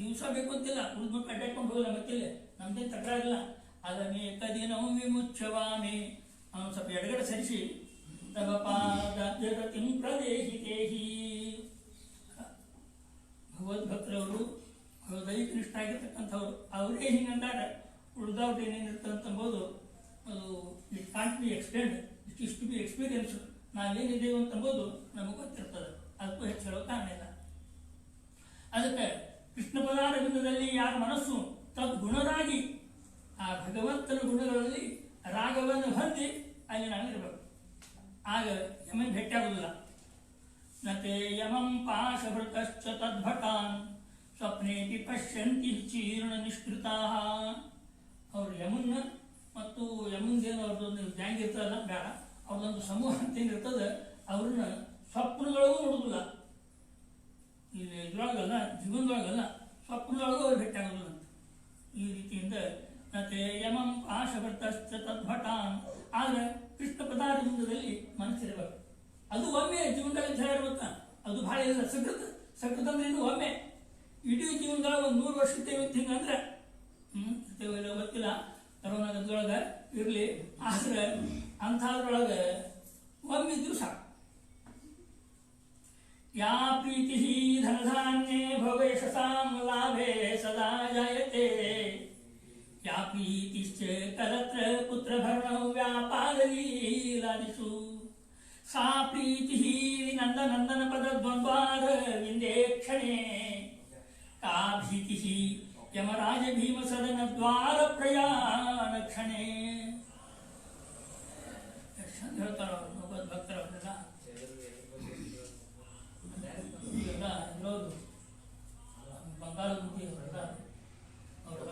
ದಿವಸ ಬೇಕು ಅಂತಿಲ್ಲ, ಉಳಿದ ಮಕ್ಕಳು ಅಡ್ಡಾಡ್ಕೊಂಡು ಹೋಗಲ್ಲ, ಮತ್ತಿಲ್ಲ ನಮ್ದೇನು ತಕರಾರಿಲ್ಲ. ಅಲನೇಕ ದಿನ ವಿಮುಚ್ಯವಾಮೆ, ಅವನು ಸ್ವಲ್ಪ ಎಡಗಡೆ ಸರಿಸಿ ತವ ಪಾದಾಬ್ಜರತಿಂ ಪ್ರದೇಹಿ ದೇಹಿ. ಭಗವದ್ಭಕ್ತರವರು ದೈಹಿಕ ನಿಷ್ಠ ಆಗಿರ್ತಕ್ಕಂಥವ್ರು ಅವರೇ ಹಿಂಗಂತಾರೆ. ಉಳಿದವ್ರು ಏನೇನಿರ್ತಂಬೋದು ಅದು it can't be explained, it is to be experience. ನಾವೇನಿದ್ದೇವೆ ಅಂತಂಬೋದು ನಮಗೆ ಗೊತ್ತಿರ್ತದೆ, ಅದಕ್ಕೂ ಹೆಚ್ಚು ಹೇಳೋ ಕಾರಣ ಇಲ್ಲ. ಅದಕ್ಕೆ ಕೃಷ್ಣ ಪದಾರವಿಂದದಲ್ಲಿ ಯಾರ ಮನಸ್ಸು ತದ್ಗುಣರಾಗಿ ಆ ಭಗವಂತನ ಗುಣಗಳಲ್ಲಿ ರಾಗವನ್ನು ಹೊಂದಿ ಅಲ್ಲಿ ನಾವಿರಬೇಕು, ಆಗ ಯಮನ್ ಭೇಟಿಯಾಗುವುದಿಲ್ಲ. ನತೆ ಯಮಂ ಪಾಶಭೃತಶ್ಚ ತದ್ಭಟಾನ್ ಸ್ವಪ್ನೇಪಿ ಪಶ್ಯಂತಿ ಚೀರ್ಣ ನಿಷ್ಕೃತಾಃ. ಅವರು ಯಮನ್ನ ಮತ್ತು ಯಮನ್ದೇನು ಅವ್ರದ್ದೊಂದು ಗ್ಯಾಂಗ್ ಇರ್ತದಲ್ಲ, ಬೇಡ, ಅವ್ರದ್ದೊಂದು ಸಮೂಹ ಅಂತ ಏನಿರ್ತದೆ, ಅವ್ರನ್ನ ಸ್ವಪ್ನದೊಳಗೂ ನೋಡುದಿಲ್ಲ. ಇಲ್ಲಿ ಇದ್ರೊಳಗಲ್ಲ, ಜೀವನದೊಳಗಲ್ಲ, ಸ್ವಪ್ನದೊಳಗೂ ಅವ್ರು ಭೇಟಿಯಾಗೋದಿಲ್ಲ ಅಂತ. ಈ ರೀತಿಯಿಂದ ನತೆ ಯಮಂ ಪಾಶಭೃತಶ್ಚ ತದ್ಭಟಾನ್. ಆದರೆ ಕೃಷ್ಣ ಪದಾರವಿಂದದಲ್ಲಿ ಮನಸ್ಸಿರಬೇಕು. ಅದು ಒಮ್ಮೆ ಜೀವನದಲ್ಲಿ ಜಯ ಇರ್ಬೇಕ, ಅದು ಭಾಳ ಇಲ್ಲ. ಸಕೃತ ಅಂದ್ರೆ ಇದು ಒಮ್ಮೆ. ಇಡೀ ಜೀವನದಾಗ ಒಂದು 100 ವರ್ಷ ಇರ್ತೇವೆ ಅಂತ ಹಿಂಗಂದ್ರೆ ಇರ್ತೇವೆ ಇಲ್ಲ ಗೊತ್ತಿಲ್ಲ, ಕರೋನಾ ಗದ್ದೊಳಗೆ ಇರಲಿ. ಆದ್ರೆ ಅಂಥದ್ರೊಳಗೆ ಒಮ್ಮೆ ಇದ್ರು ಸಾಕು. यशसां लाभे सदा जायते या प्रीतिश्च कलत्र पुत्रभरणौ व्यापारलीलादिषु सा प्रीतिः नन्दनन्दनपदद्वन्द्वारविन्दे क्षणे का भीतिः यमराज भीमसदनद्वारप्रयाणक्षणे ಹೇಳ್ತಾರ ಭಕ್ತರವರೆಲ್ಲ ಇವೆಲ್ಲ ಇರೋದು ಬಂಗಾಳ ಗುಂಪಿ ಅವರೆಲ್ಲ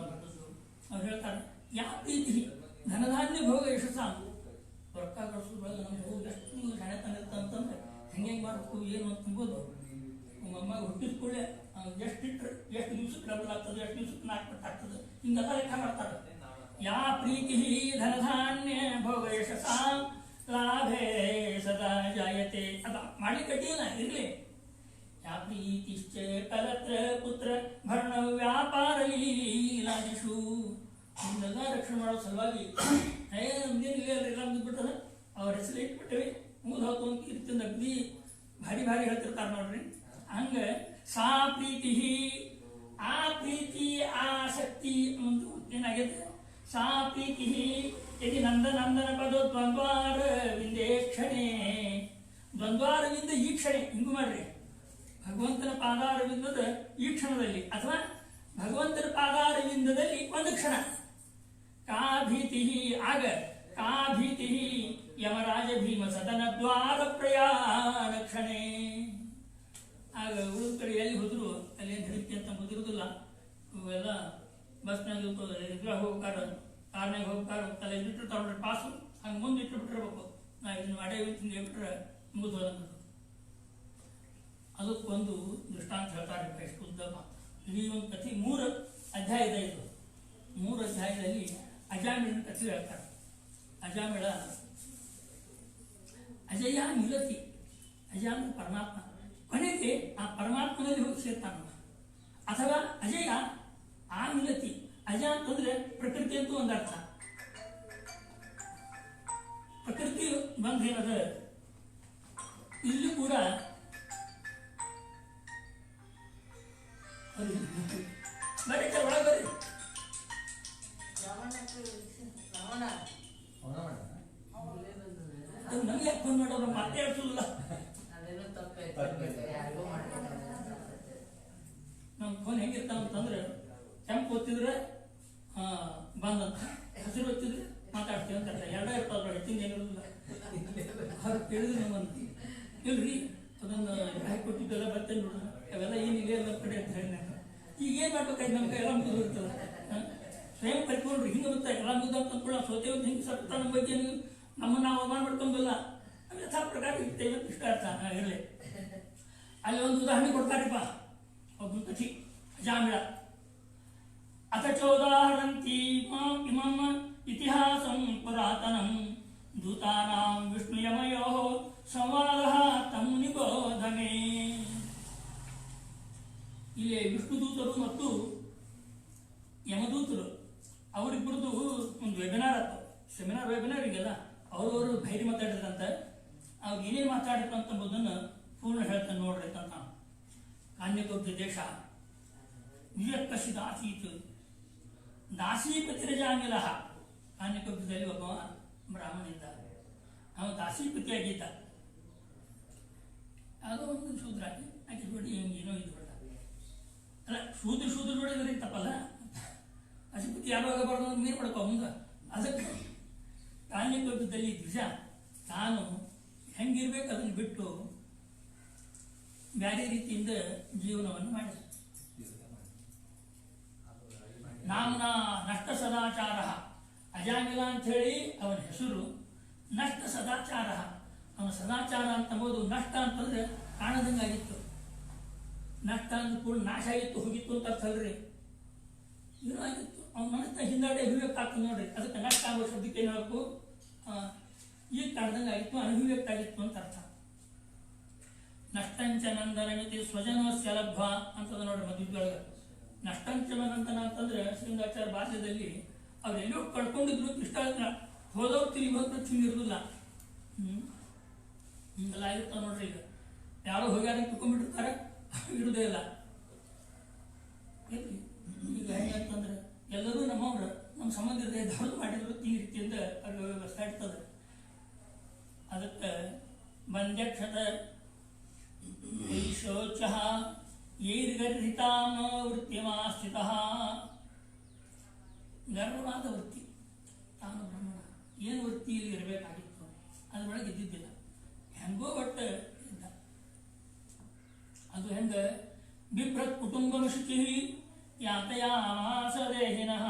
ಬರ್ತದ್ದು ಅವ್ರು ಹೇಳ್ತಾರೆ ಯಾವ ಪ್ರೀತಿ ಧನಧಾನ್ಯ ಭೋಗ ಯಶಸ್ಸ ರೊಕ್ಕ ಗಳಿಸೋದ್ರೊಳಗೆ ನಮ್ಗೆ ಹೋಗಿ ಎಷ್ಟು ಹಣೆ ತಂದಿರ್ತ ಅಂತಂದ್ರೆ ಹೆಂಗೆ ಮಾಡಬೇಕು ಏನು ಅಂತ ತುಂಬೋದು ಅಮ್ಮ ಹುಟ್ಟಿದ ಕೂಡಲೇ ಎಷ್ಟು ಇಟ್ಟರೆ ಎಷ್ಟು ದಿವ್ಸಕ್ಕೆ ಡಬಲ್ ಆಗ್ತದೆ ಎಷ್ಟು ದಿವ್ಸಕ್ಕೆ 4 ಪಟ್ಟು ಆಗ್ತದೆ ಹಿಂಗೆಲ್ಲ ಲೆಕ್ಕ ಮಾಡ್ತಾರೆ ಯಾ ಪ್ರೀತಿ ಧನಧಾನ್ಯ ಭೋಗ ಯಶಸ್ಸ ಲಾಭೇ ಸದಾ ಜಾಯತೆ ಅದ ಮಾಡಿ ಕಟ್ಟಿಲ್ಲ ಇರಲಿ ಯಾ ಪ್ರೀತಿಶ್ಚ ಕಲತ್ರ ಪುತ್ರ ಭರಣ ವ್ಯಾಪಾರ ಲೀಲಾದಿಷು ಇದನ್ನೆಲ್ಲ ರಕ್ಷಣೆ ಮಾಡೋ ಸಲುವಾಗಿ ನಮ್ದೇನಿಲ್ಲ ನಮ್ದು ಬಿಟ್ಟದ ಅವ್ರ ಹೆಸರು ಇಟ್ಬಿಟ್ಟವಿ ಮೂದು ಹೊತ್ತು ಅಂತ ಇರ್ತಿಂದ ಅಗ್ದಿ ಭಾರಿ ಭಾರಿ ಹೇಳ್ತಿರ್ತಾರೆ ನೋಡ್ರಿ ಹಂಗ ಸಾ ಪ್ರೀತಿ ಆ ಪ್ರೀತಿ ಆಸಕ್ತಿ ಒಂದು ಏನಾಗಿದೆ सा प्रीति यदि नंदनंदन पदो द्वंद्वार विंदे क्षणे द्वंद्वारविंद ಈ ಕ್ಷಣೆ ಹಿಂಗು ಮಾಡ್ರಿ ಭಗವಂತನ ಪಾದಾರವಿಂದದ ಈ ಕ್ಷಣದಲ್ಲಿ ಅಥವಾ ಭಗವಂತನ ಪಾದಾರವಿಂದದಲ್ಲಿ ಒಂದು ಕ್ಷಣ ಕಾ ಭೀತಿ ಆಗ ಕಾ ಭೀತಿ ಯಮರಾಜ ಭೀಮ ಸದನ ದ್ವಾರ ಪ್ರಯಾಣ ಕ್ಷಣೆ ಆಗ ಉಳಿದ ಕಡೆ ಎಲ್ಲಿ ಹೋದ್ರು ಅಲ್ಲಿ ಏನು ಹಿಡಿತಿ ಅಂತ ಗೊತ್ತಿರೋದಿಲ್ಲ ಇವೆಲ್ಲ ಬಸ್ನಾಗ ಇದ್ರಾಗ ಹೋಗ್ತಾರ ಕಾರ್ನಾಗ ಹೋಗ್ತಾರ ತಲೆ ಇಟ್ಟಿರ್ತಾವ್ರಿ ಪಾಸು ಹಂಗೆ ಮುಂದೆ ಇಟ್ಟುಬಿಟ್ಟಿರ್ಬೇಕು ನಾ ಇದನ್ನ ಮಾಡೇ ಹೇಳ್ಬಿಟ್ರೆ ಮುಗಿದೋದಂತ ಅದಕ್ಕೊಂದು ದೃಷ್ಟಾಂತ ಹೇಳ್ತಾರೆ ಎಷ್ಟು ಉದ್ದ ಮಾತು ಈ ಒಂದು ಕಥೆ 3 ಅಧ್ಯಾಯದ ಇದು 3 ಅಧ್ಯಾಯದಲ್ಲಿ ಅಜಾಮಿಳನ ಕಥೆ ಹೇಳ್ತಾರೆ ಅಜಾಮಿಳ ಅಜಯ ಮಿಲತಿ ಅಜ ಅಂದ್ರೆ ಪರಮಾತ್ಮ ಕೊನೆಗೆ ಆ ಪರಮಾತ್ಮನಲ್ಲಿ ಹೋಗಿ ಸೇರ್ತಾನ ಅಥವಾ ಅಜಯ ಆ ಮಿಲತಿ ಅಜ ಅಂತಂದ್ರೆ ಪ್ರಕೃತಿ ಅಂತೂ ಒಂದು ಅರ್ಥ ಪ್ರಕೃತಿ ಬಂಧೇನದ ಇಲ್ಲಿ ಕೂಡ ಬರೀ ಒಳಗೆ ಬರ್ರಿ ನಮ್ಗೆ ಯಾಕೆ ಫೋನ್ ಮಾಡೋರು ಮತ್ತೆ ಹೇಳ್ತಿಲ್ಲ ನಮ್ಮ ಫೋನ್ ಹೆಂಗಿರ್ತಾವ ಅಂತಂದ್ರೆ ಕೆಂಪು ಒತ್ತಿದ್ರೆ ಬಂದಂತ ಹಸಿರು ಒತ್ತಿದ್ರೆ ಮಾತಾಡ್ತೀವಿ ಅಂತ ಎರಡೇ ಇರ್ತಾವ ಹೆಚ್ಚಿನ ಏನಿರೋದಿಲ್ಲ ಅವ್ರು ಕೇಳಿದ್ರೆ ನಮ್ಮಂತ ಇಲ್ರಿ ಅದನ್ನು ಹಾಕಿ ಕೊಟ್ಟಿದ್ದೆಲ್ಲ ಬರ್ತೇನೆ ನೋಡ್ರಿ ಅವೆಲ್ಲ ಏನಿದೆ ಎಲ್ಲ ಕಡೆ ಅಂತ ಹೇಳಿ ನಾನು ಈಗ ಏನು ಮಾಡ್ಬೇಕಾಯ್ತು ನಮ್ಗೆ ಎಲ್ಲ ಮುಗಿದು ಇರ್ತದೆ ಸ್ವಯಂ ಕಲ್ತ್ಕೊಂಡ್ರಿ ಹಿಂಗೆ ಗೊತ್ತಾಯ್ತು ಎಲ್ಲ ಮುಗ್ದ ಅಂತ ಅಂದ್ಕೊಳ್ಳೋ ಸೋತೇವ್ ಹಿಂಗೆ ಸತ್ತ ನಮ್ಮ ಬಗ್ಗೆ ನಮ್ಮನ್ನು ನಾವು ಅವಮಾನ ಮಾಡ್ಕೊಂಬಲ್ಲ ಯಥಾ ಪ್ರಕಾರ ಇರ್ತೇವೆ ಅಂತ ಇಷ್ಟ ಅರ್ಥ ಇರಲಿ ಅಲ್ಲಿ ಒಂದು ಉದಾಹರಣೆ ಕೊಡ್ತಾರಿಪ್ಪ ಒಬ್ಬ ಕಥಿ ಅಜಾಮಿಳ ಅಥ ಚೋದಾಹರಂತಿ ಇಮಂ ಇತಿಹಾಸಂ ಪುರಾತನಂ ದೂತಾನಾಂ ವಿಷ್ಣುಯಮಯೋ ಸಂವಾದಃ ತಂ ನಿಬೋಧಮೇ ಇಲ್ಲಿ ವಿಷ್ಣುದೂತರು ಮತ್ತು ಯಮದೂತರು ಅವರಿಬ್ಬರದು ಒಂದು ವೆಬಿನಾರ್ ಆಯ್ತು ವೆಬಿನಾರ್ ಈಗೆಲ್ಲ ಅವರು ಭೈರಿ ಮಾತಾಡಿದ್ರಂತ ಅವ್ರು ಏನೇನು ಮಾತಾಡಿದ್ರು ಅಂತಂಬುದನ್ನು ಪೂರ್ಣ ಹೇಳ್ತಾನೆ ನೋಡ್ರಿ ಅಂತ ಕಾನ್ಯಕೋಬ್ಧ ದೇಶ ವಿಯಕ್ಕಸಿದ ಆಸೀತ್ ದಾಸೀಪತಿರಜಾಮಿಲ ಕಾನ್ಯಕೋಬ್ಧದಲ್ಲಿ ಒಬ್ಬ ಬ್ರಾಹ್ಮಣ ಇದ್ದ ಅವ ದಾಸೀಪತಿಯಾಗಿದ್ದ ಯಾವುದೋ ಒಂದು ಶೂದ್ರ ಆಕೆ ಜೋಡಿ ಏನೋ ಇದು ಬೇಡ ಅಲ್ಲ ಶೂದ್ರ ಜೋಡಿದ್ರೆ ತಪ್ಪಲ್ಲ ಅಶುಪತಿ ಯಾವಾಗ ಬರೋದು ನೀರು ಪಡ್ಕೊ ಮುಂದೆ ಅದಕ್ಕೆ ಕಾನ್ಯಕೋಬ್ಧದಲ್ಲಿ ದ್ವಿಜ ತಾನು ಹೆಂಗಿರ್ಬೇಕು ಅದನ್ನು ಬಿಟ್ಟು ಬೇರೆ ರೀತಿಯಿಂದ ಜೀವನವನ್ನು ಮಾಡಿದ ನಾಮ್ನ ನಷ್ಟ ಸದಾಚಾರ ಅಜಾಮಿಲ ಅಂತ ಹೇಳಿ ಅವನ ಹೆಸರು ನಷ್ಟ ಸದಾಚಾರ ಅವನ ಸದಾಚಾರ ಅಂತಂಬೋದು ನಷ್ಟ ಅಂತಂದ್ರೆ ಕಾಣದಂಗಾಗಿತ್ತು ನಷ್ಟ ಅಂದ್ರೆ ಪೂರ್ಣ ನಾಶ ಆಗಿತ್ತು ಹೋಗಿತ್ತು ಅಂತ ಅರ್ಥ ಅಲ್ರಿ ಏನೋ ಆಗಿತ್ತು ಅವ್ನ ಮನಸ್ಸಿನ ಹಿಂದಾಡೆ ಅಭಿವ್ಯಕ್ತ ಆಗ್ತದೆ ನೋಡ್ರಿ ಅದಕ್ಕೆ ನಷ್ಟ ಆಗೋ ಶಬ್ದಕ್ಕೆ ಏನು ಹೇಳಬೇಕು ಈಗ ಕಾಣ್ದಂಗೆ ಆಗಿತ್ತು ಅಭಿವ್ಯಕ್ತ ಆಗಿತ್ತು ಅಂತ ಅರ್ಥ ನಷ್ಟಂಚ ನಂದನಮಿತಿ ಸ್ವಜನಸ್ಯ ಲಬ್ಧ ಅಂತದ ನೋಡ್ರಿ ಮದುವೆಯೊಳಗೆ ನಷ್ಟಂಚ ನಂದನ ಅಂತಂದ್ರೆ ಶ್ರೀಂಗಾಚಾರ್ಯ ಬಾಲ್ಯದಲ್ಲಿ ಅವ್ರೆಲ್ಲೋ ಕಳ್ಕೊಂಡಿದ್ರು ಇಷ್ಟ ಹೋದವ್ರು ತಿರುಗಿ ಹೋದ್ರೆ ತಿಂದಿರೋದಿಲ್ಲ ಹಿಂಗೆಲ್ಲ ಆಗಿರ್ತಾವ ನೋಡ್ರಿ ಈಗ ಯಾರೋ ಹೋಗ್ಯಾರ ತಿಳ್ಕೊಂಡ್ಬಿಟ್ಟಿರ್ತಾರೆ ಇರುವುದೇ ಇಲ್ಲ ಒಂದು ಸಂಬಂಧ ಇರದೆ ದೊಡ್ಡದು ಮಾಡಿದ್ರು ಈ ರೀತಿಯಿಂದ ಅವ್ರಿಗೆ ವ್ಯವಸ್ಥೆ ಇರ್ತದೆ. ಅದಕ್ಕೆ ಬಂದ್ಯಕ್ಷತ ಶೋಚ ಏರ್ಗರ್ಹಿತಾಮ ವೃತ್ತಿಮಾಸ್ಥಿತ. ಗರ್ವವಾದ ವೃತ್ತಿ, ತಾನು ಬ್ರಹ್ಮಣ ಏನು ವೃತ್ತಿಯಲ್ಲಿ ಇರಬೇಕಾಗಿತ್ತು ಅದ್ರೊಳಗೆ ಇದ್ದಿದ್ದಿಲ್ಲ, ಹೆಂಗೋ ಒಟ್ಟು ಇದ್ದ. ಅದು ಹೆಂಗೆ ಬಿಭ್ರತ್ ಕುಟುಂಬ ಶುಚಿ ಯಾತಯಾಮಾಸ ದೇಹಿನಃ,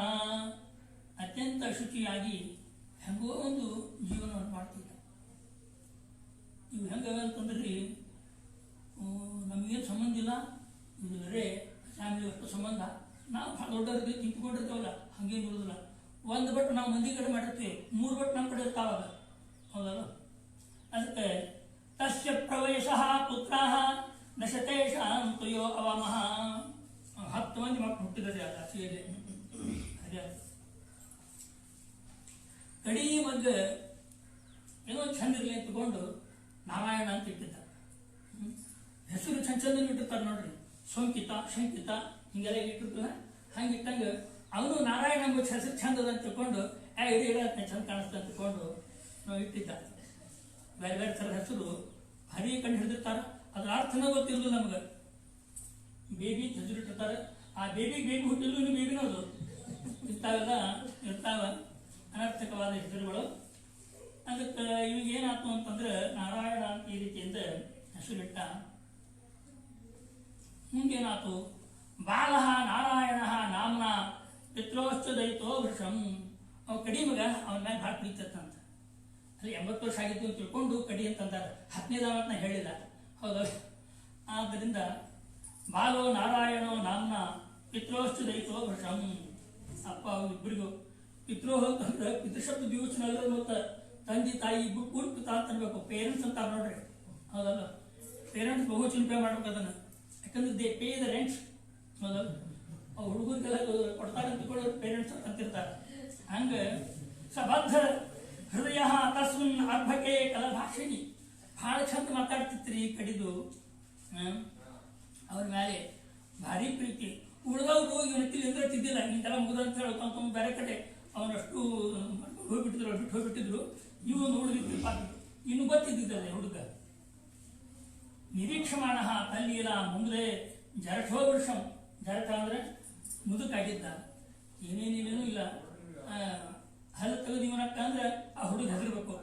ಅತ್ಯಂತ ಶುಚಿಯಾಗಿ ಹೆಂಗೋ ಒಂದು ಜೀವನವನ್ನು ಮಾಡ್ತಿದ್ದ. ಇವು ಹೆಂಗವೆ ಅಂತಂದ್ರಿ, ನಮಗೇನು ಸಂಬಂಧ ಇಲ್ಲ, ಇದು ಬೇರೆ ಫ್ಯಾಮಿಲಿ ಅಷ್ಟು ಸಂಬಂಧ, ನಾವು ಭಾಳ ದೊಡ್ಡವ್ರಿಗೆ ತಿಂತ್ಕೊಂಡಿರ್ತೇವಲ್ಲ ಹಂಗೇನು ಇರೋದಿಲ್ಲ. ಒಂದು ಬಟ್ಟು ನಾವು ಮಂದಿ ಕಡೆ ಮಾಡಿರ್ತೀವಿ, 3 ಬಟ್ಟು ನಮ್ಮ ಕಡೆ ಇರ್ತಾವಾಗ, ಹೌದಲ್ಲ. ಅದಕ್ಕೆ ತಸ್ಯ ಪ್ರವೇಶಃ ಪುತ್ರಾಃ ದಶತೇಷಾಂ ತುಯೋ ಅವಾಮಃ. 10 ಮಂದಿ ಮಕ್ಕಳು ಹುಟ್ಟಿದರೆ ಅದ ಸೀರೆ ಅದೇ ಕಡಿ ಮಗ್ಗ ಏನೋ ಚಂದ ಇರಲಿ ಅಂತಕೊಂಡು ನಾರಾಯಣ ಅಂತ ಇಟ್ಟಿದ್ದ. ಹೆಸರು ಚಂದ ಇಟ್ಟಿರ್ತಾರೆ ನೋಡ್ರಿ, ಸೋಂಕಿತ ಶಂಕಿತ ಹಿಂಗೆಲ್ಲ ಇಟ್ಟಿರ್ತಾರ. ಹಂಗಿಟ್ಟಂಗೆ ಅವನು ನಾರಾಯಣ ಎಂಬ ಹೆಸರು ಚಂದದ ಅಂತ ತಿಳ್ಕೊಂಡು ಇಡೀ ಇಡತ್ತೆ ಚಂದ ಕಾಣಿಸ್ತ ಅಂತ ತಿಳ್ಕೊಂಡು ನಾವು ಇಟ್ಟಿದ್ದ. ಬೇರೆ ಬೇರೆ ಥರದ ಹೆಸರು ಹರಿ ಕಂಡು ಹಿಡಿದಿರ್ತಾರ, ಅದ್ರ ಅರ್ಥನ ಗೊತ್ತಿರೋದು ನಮ್ಗೆ. ಬೇಬಿ ಹೆಸರು ಇಟ್ಟಿರ್ತಾರೆ, ಆ ಬೇಬಿ ಹುಟ್ಟಿದ್ರು ಇನ್ನು ಬೇಬಿನೋದು ಇಂಥವೆಲ್ಲ ಇರ್ತಾವ ಅನರ್ಥಕವಾದ ಹೆಸರುಗಳು. ಅದಕ್ಕೆ ಇವಾಗ ಏನಾಯ್ತು ಅಂತಂದ್ರೆ ನಾರಾಯಣ ಅಂತ ಈ ರೀತಿಯಿಂದ ಹೆಸರಿಟ್ಟ. ಮುಂದೇನಾಯ್ತು, ಬಾಲ ನಾರಾಯಣ ನಾಮನ ಪಿತ್ರೋಶ್ಚ ದಯಿತೋ ವೃಷಂ. ಅವ ಕಡಿ ಮಗ ಅವನ ಮೇಲೆ ಭಾಳ ಪ್ರೀತಿತ್ತಂತ. ಅಲ್ಲಿ 80 ವರ್ಷ ಆಗಿತ್ತು ಅಂತ ತಿಳ್ಕೊಂಡು ಕಡಿ ಅಂತಂದಾರ, 10ನೇದಾವತ್ನ ಹೇಳಿಲ್ಲ, ಹೌದಲ್ಲ. ಆದ್ದರಿಂದ ಬಾಲೋ ನಾರಾಯಣೋ ನಾಮ್ನ ಪಿತ್ರೋಶ್ಚ ದಯಿತೋ ವೃಷಂ. ಅಪ್ಪ ಅವರಿಬ್ಬರಿಗೂ ಪಿತೃ ಅಂತಂದ್ರೆ ಪಿತೃಶಬ್ದ ದಿವಸ ಮತ್ತು ತಂದೆ ತಾಯಿ ಇಬ್ಬರು ಕೂಡ ಪಿತ ಅಂತ ಅನ್ಬೇಕು. ಪೇರೆಂಟ್ಸ್ ಅಂತ ನೋಡ್ರಿ, ಹೌದಲ್ಲ. ಪೇರೆಂಟ್ಸ್ ಬಹುವಚನ ಪೇ ಮಾಡ್ಬೇಕು ಅದನ್ನು, ಯಾಕಂದ್ರೆ ದೇ ಪೇ ದ ರೆಂಟ್ಸ್, ಹೌದಲ್ಲ. ಹುಡುಗರಿಗೆಲ್ಲ ಕೊಡ್ತಾರೆ ಅಂತ ಕೂಡ ಪೇರೆಂಟ್ಸ್ ಅಂತಿರ್ತಾರೆ. ಹಂಗೆ ಸಬದ್ಧ ಹೃದಯ ತಸ್ಮಿನ್ ಅರ್ಭಕೆ ಕಲಭಾಷಿಣಿ. ಭಾಳ ಚಂದ ಮಾತಾಡ್ತಿತ್ರಿ ಕಡಿದು. ಅವ್ರ ಮೇಲೆ ಭಾರಿ ಪ್ರೀತಿ. ಉಳಿದವರು ಇವತ್ತಿಲ್ಲಿ ನಿಂದಿರ್ತಿದ್ದಿಲ್ಲ, ಇಂತೆಲ್ಲ ಮುಗಿದ ಅಂತ ಹೇಳ್ಕೊಂತ ಬೇರೆ ಕಡೆ ಅವನಷ್ಟು ಹೋಗ್ಬಿಟ್ಟಿದ್ರು, ಬಿಟ್ಟು ಹೋಗ್ಬಿಟ್ಟಿದ್ರು. ಇವನು ಹುಡುಗಿದ್ರು ಪಾಪ, ಇನ್ನು ಗೊತ್ತಿದ್ದಿದ್ದಲ್ಲ ಹುಡುಗ. ನಿರೀಕ್ಷಮಾಣ ತಲ್ಲೀಲ ಮುಂದೆ ಜರಠೋ ವೃಷಂ. ಜರಠ ಅಂದ್ರೆ ಮುದುಕಾಗಿದ್ದ, ಏನೇನೇನೇನೂ ಇಲ್ಲ. ಹಲ್ಲು ತೆಗೆದು ಇವನಕ್ಕ ಅಂದ್ರೆ ಆ ಹುಡುಗ ಹೆದರ್ಬೇಕು,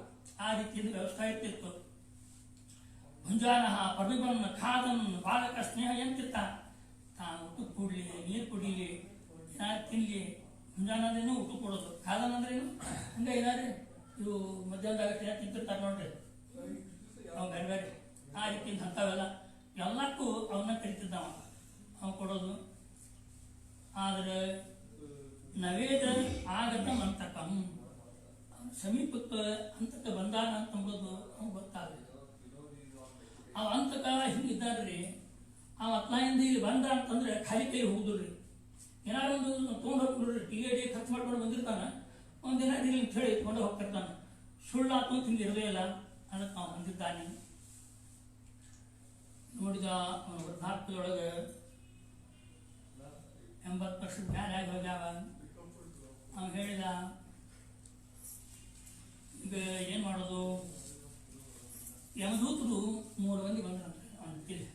ಆ ರೀತಿಯಿಂದ ವ್ಯವಸ್ಥೆ ಇರ್ತಿತ್ತು. ಭುಂಜಾನ ಪ್ರಭಿಬನ್ ಖಾದನ್ ಬಾಲಕ ಸ್ನೇಹ ಎಂತಿರ್ತ. ತಾನು ಊಟ ಕೊಡ್ಲಿ, ನೀರು ಕುಡೀಲಿ, ಏನಾರು ತಿನ್ಲಿ. ಭುಂಜಾನ ಅಂದ್ರೇನು ಊಟ ಕೊಡೋದು, ಖಾದನ್ ಅಂದ್ರೇನು ಹಂಗೆ ಏನಾರು ಇವು ಮಧ್ಯಾಹ್ನದಾಗ ತಿಂತಿರ್ತಾರೆ ನೋಡ್ರಿ, ಅವ್ ಬೇರೆ ಬೇರೆ ಆ ರೀತಿಯಿಂದ ಅಂಥವೆಲ್ಲ ಎಲ್ಲಕ್ಕೂ ಅವನ್ನ ಕರಿತಿದ್ದ ಅವ ಕೊಡೋದು. ಆದರೆ ನವೇದ ಆಗದ ಮಂತಕಂ, ಸಮೀಪಕ್ಕೆ ಹಂತಕ್ಕೆ ಬಂದಾನ ಅಂತಂಬುದು ಅವ್ನು ಗೊತ್ತಾಗಲಿಲ್ಲ. ಅವ ಅಂತಕ ಹಿಂಗಿದ್ದಾರ್ರಿ, ಅವ ಅತ್ಲಾಯಿಂದ ಇಲ್ಲಿ ಬಂದ ಅಂತಂದ್ರೆ ಖಾಲಿ ಕೈ ಹೋಗುದ್ರಿ. ಏನಾರು ಒಂದು ತೊಗೊಂಡು ಹೋಗ್ಬಿಡ್ರಿ, ಟಿಕೆಟ್ ಖರ್ಚು ಮಾಡ್ಕೊಂಡು ಬಂದಿರ್ತಾನ, ಒಂದಿನ ಇಲ್ಲಿ ಅಂತ ಹೇಳಿ ತೊಗೊಂಡು ಹೋಗ್ತಿರ್ತಾನೆ. ಸುಳ್ಳಾತು ಅಂತ ಹಿಂಗೆ ಇರೋದೇ ಇಲ್ಲ, ಅದಕ್ಕೆ ನಾವು ಹೊಂದಿದ್ದಾನೆ. ನೋಡಿದ ಅವನ ವೃದ್ಧಾಪ್ಯದೊಳಗೆ 80 ವರ್ಷದ ಮೇಲೆ ಆಗಿ ಹೋಗ್ಯಾವ. ಅವನು ಹೇಳಿದ, ಈಗ ಏನು ಮಾಡೋದು? ಯಮದೂತರು 3 ಮಂದಿ ಬಂದ್ರಂತೆ ಅವನ ತಿಳಿ.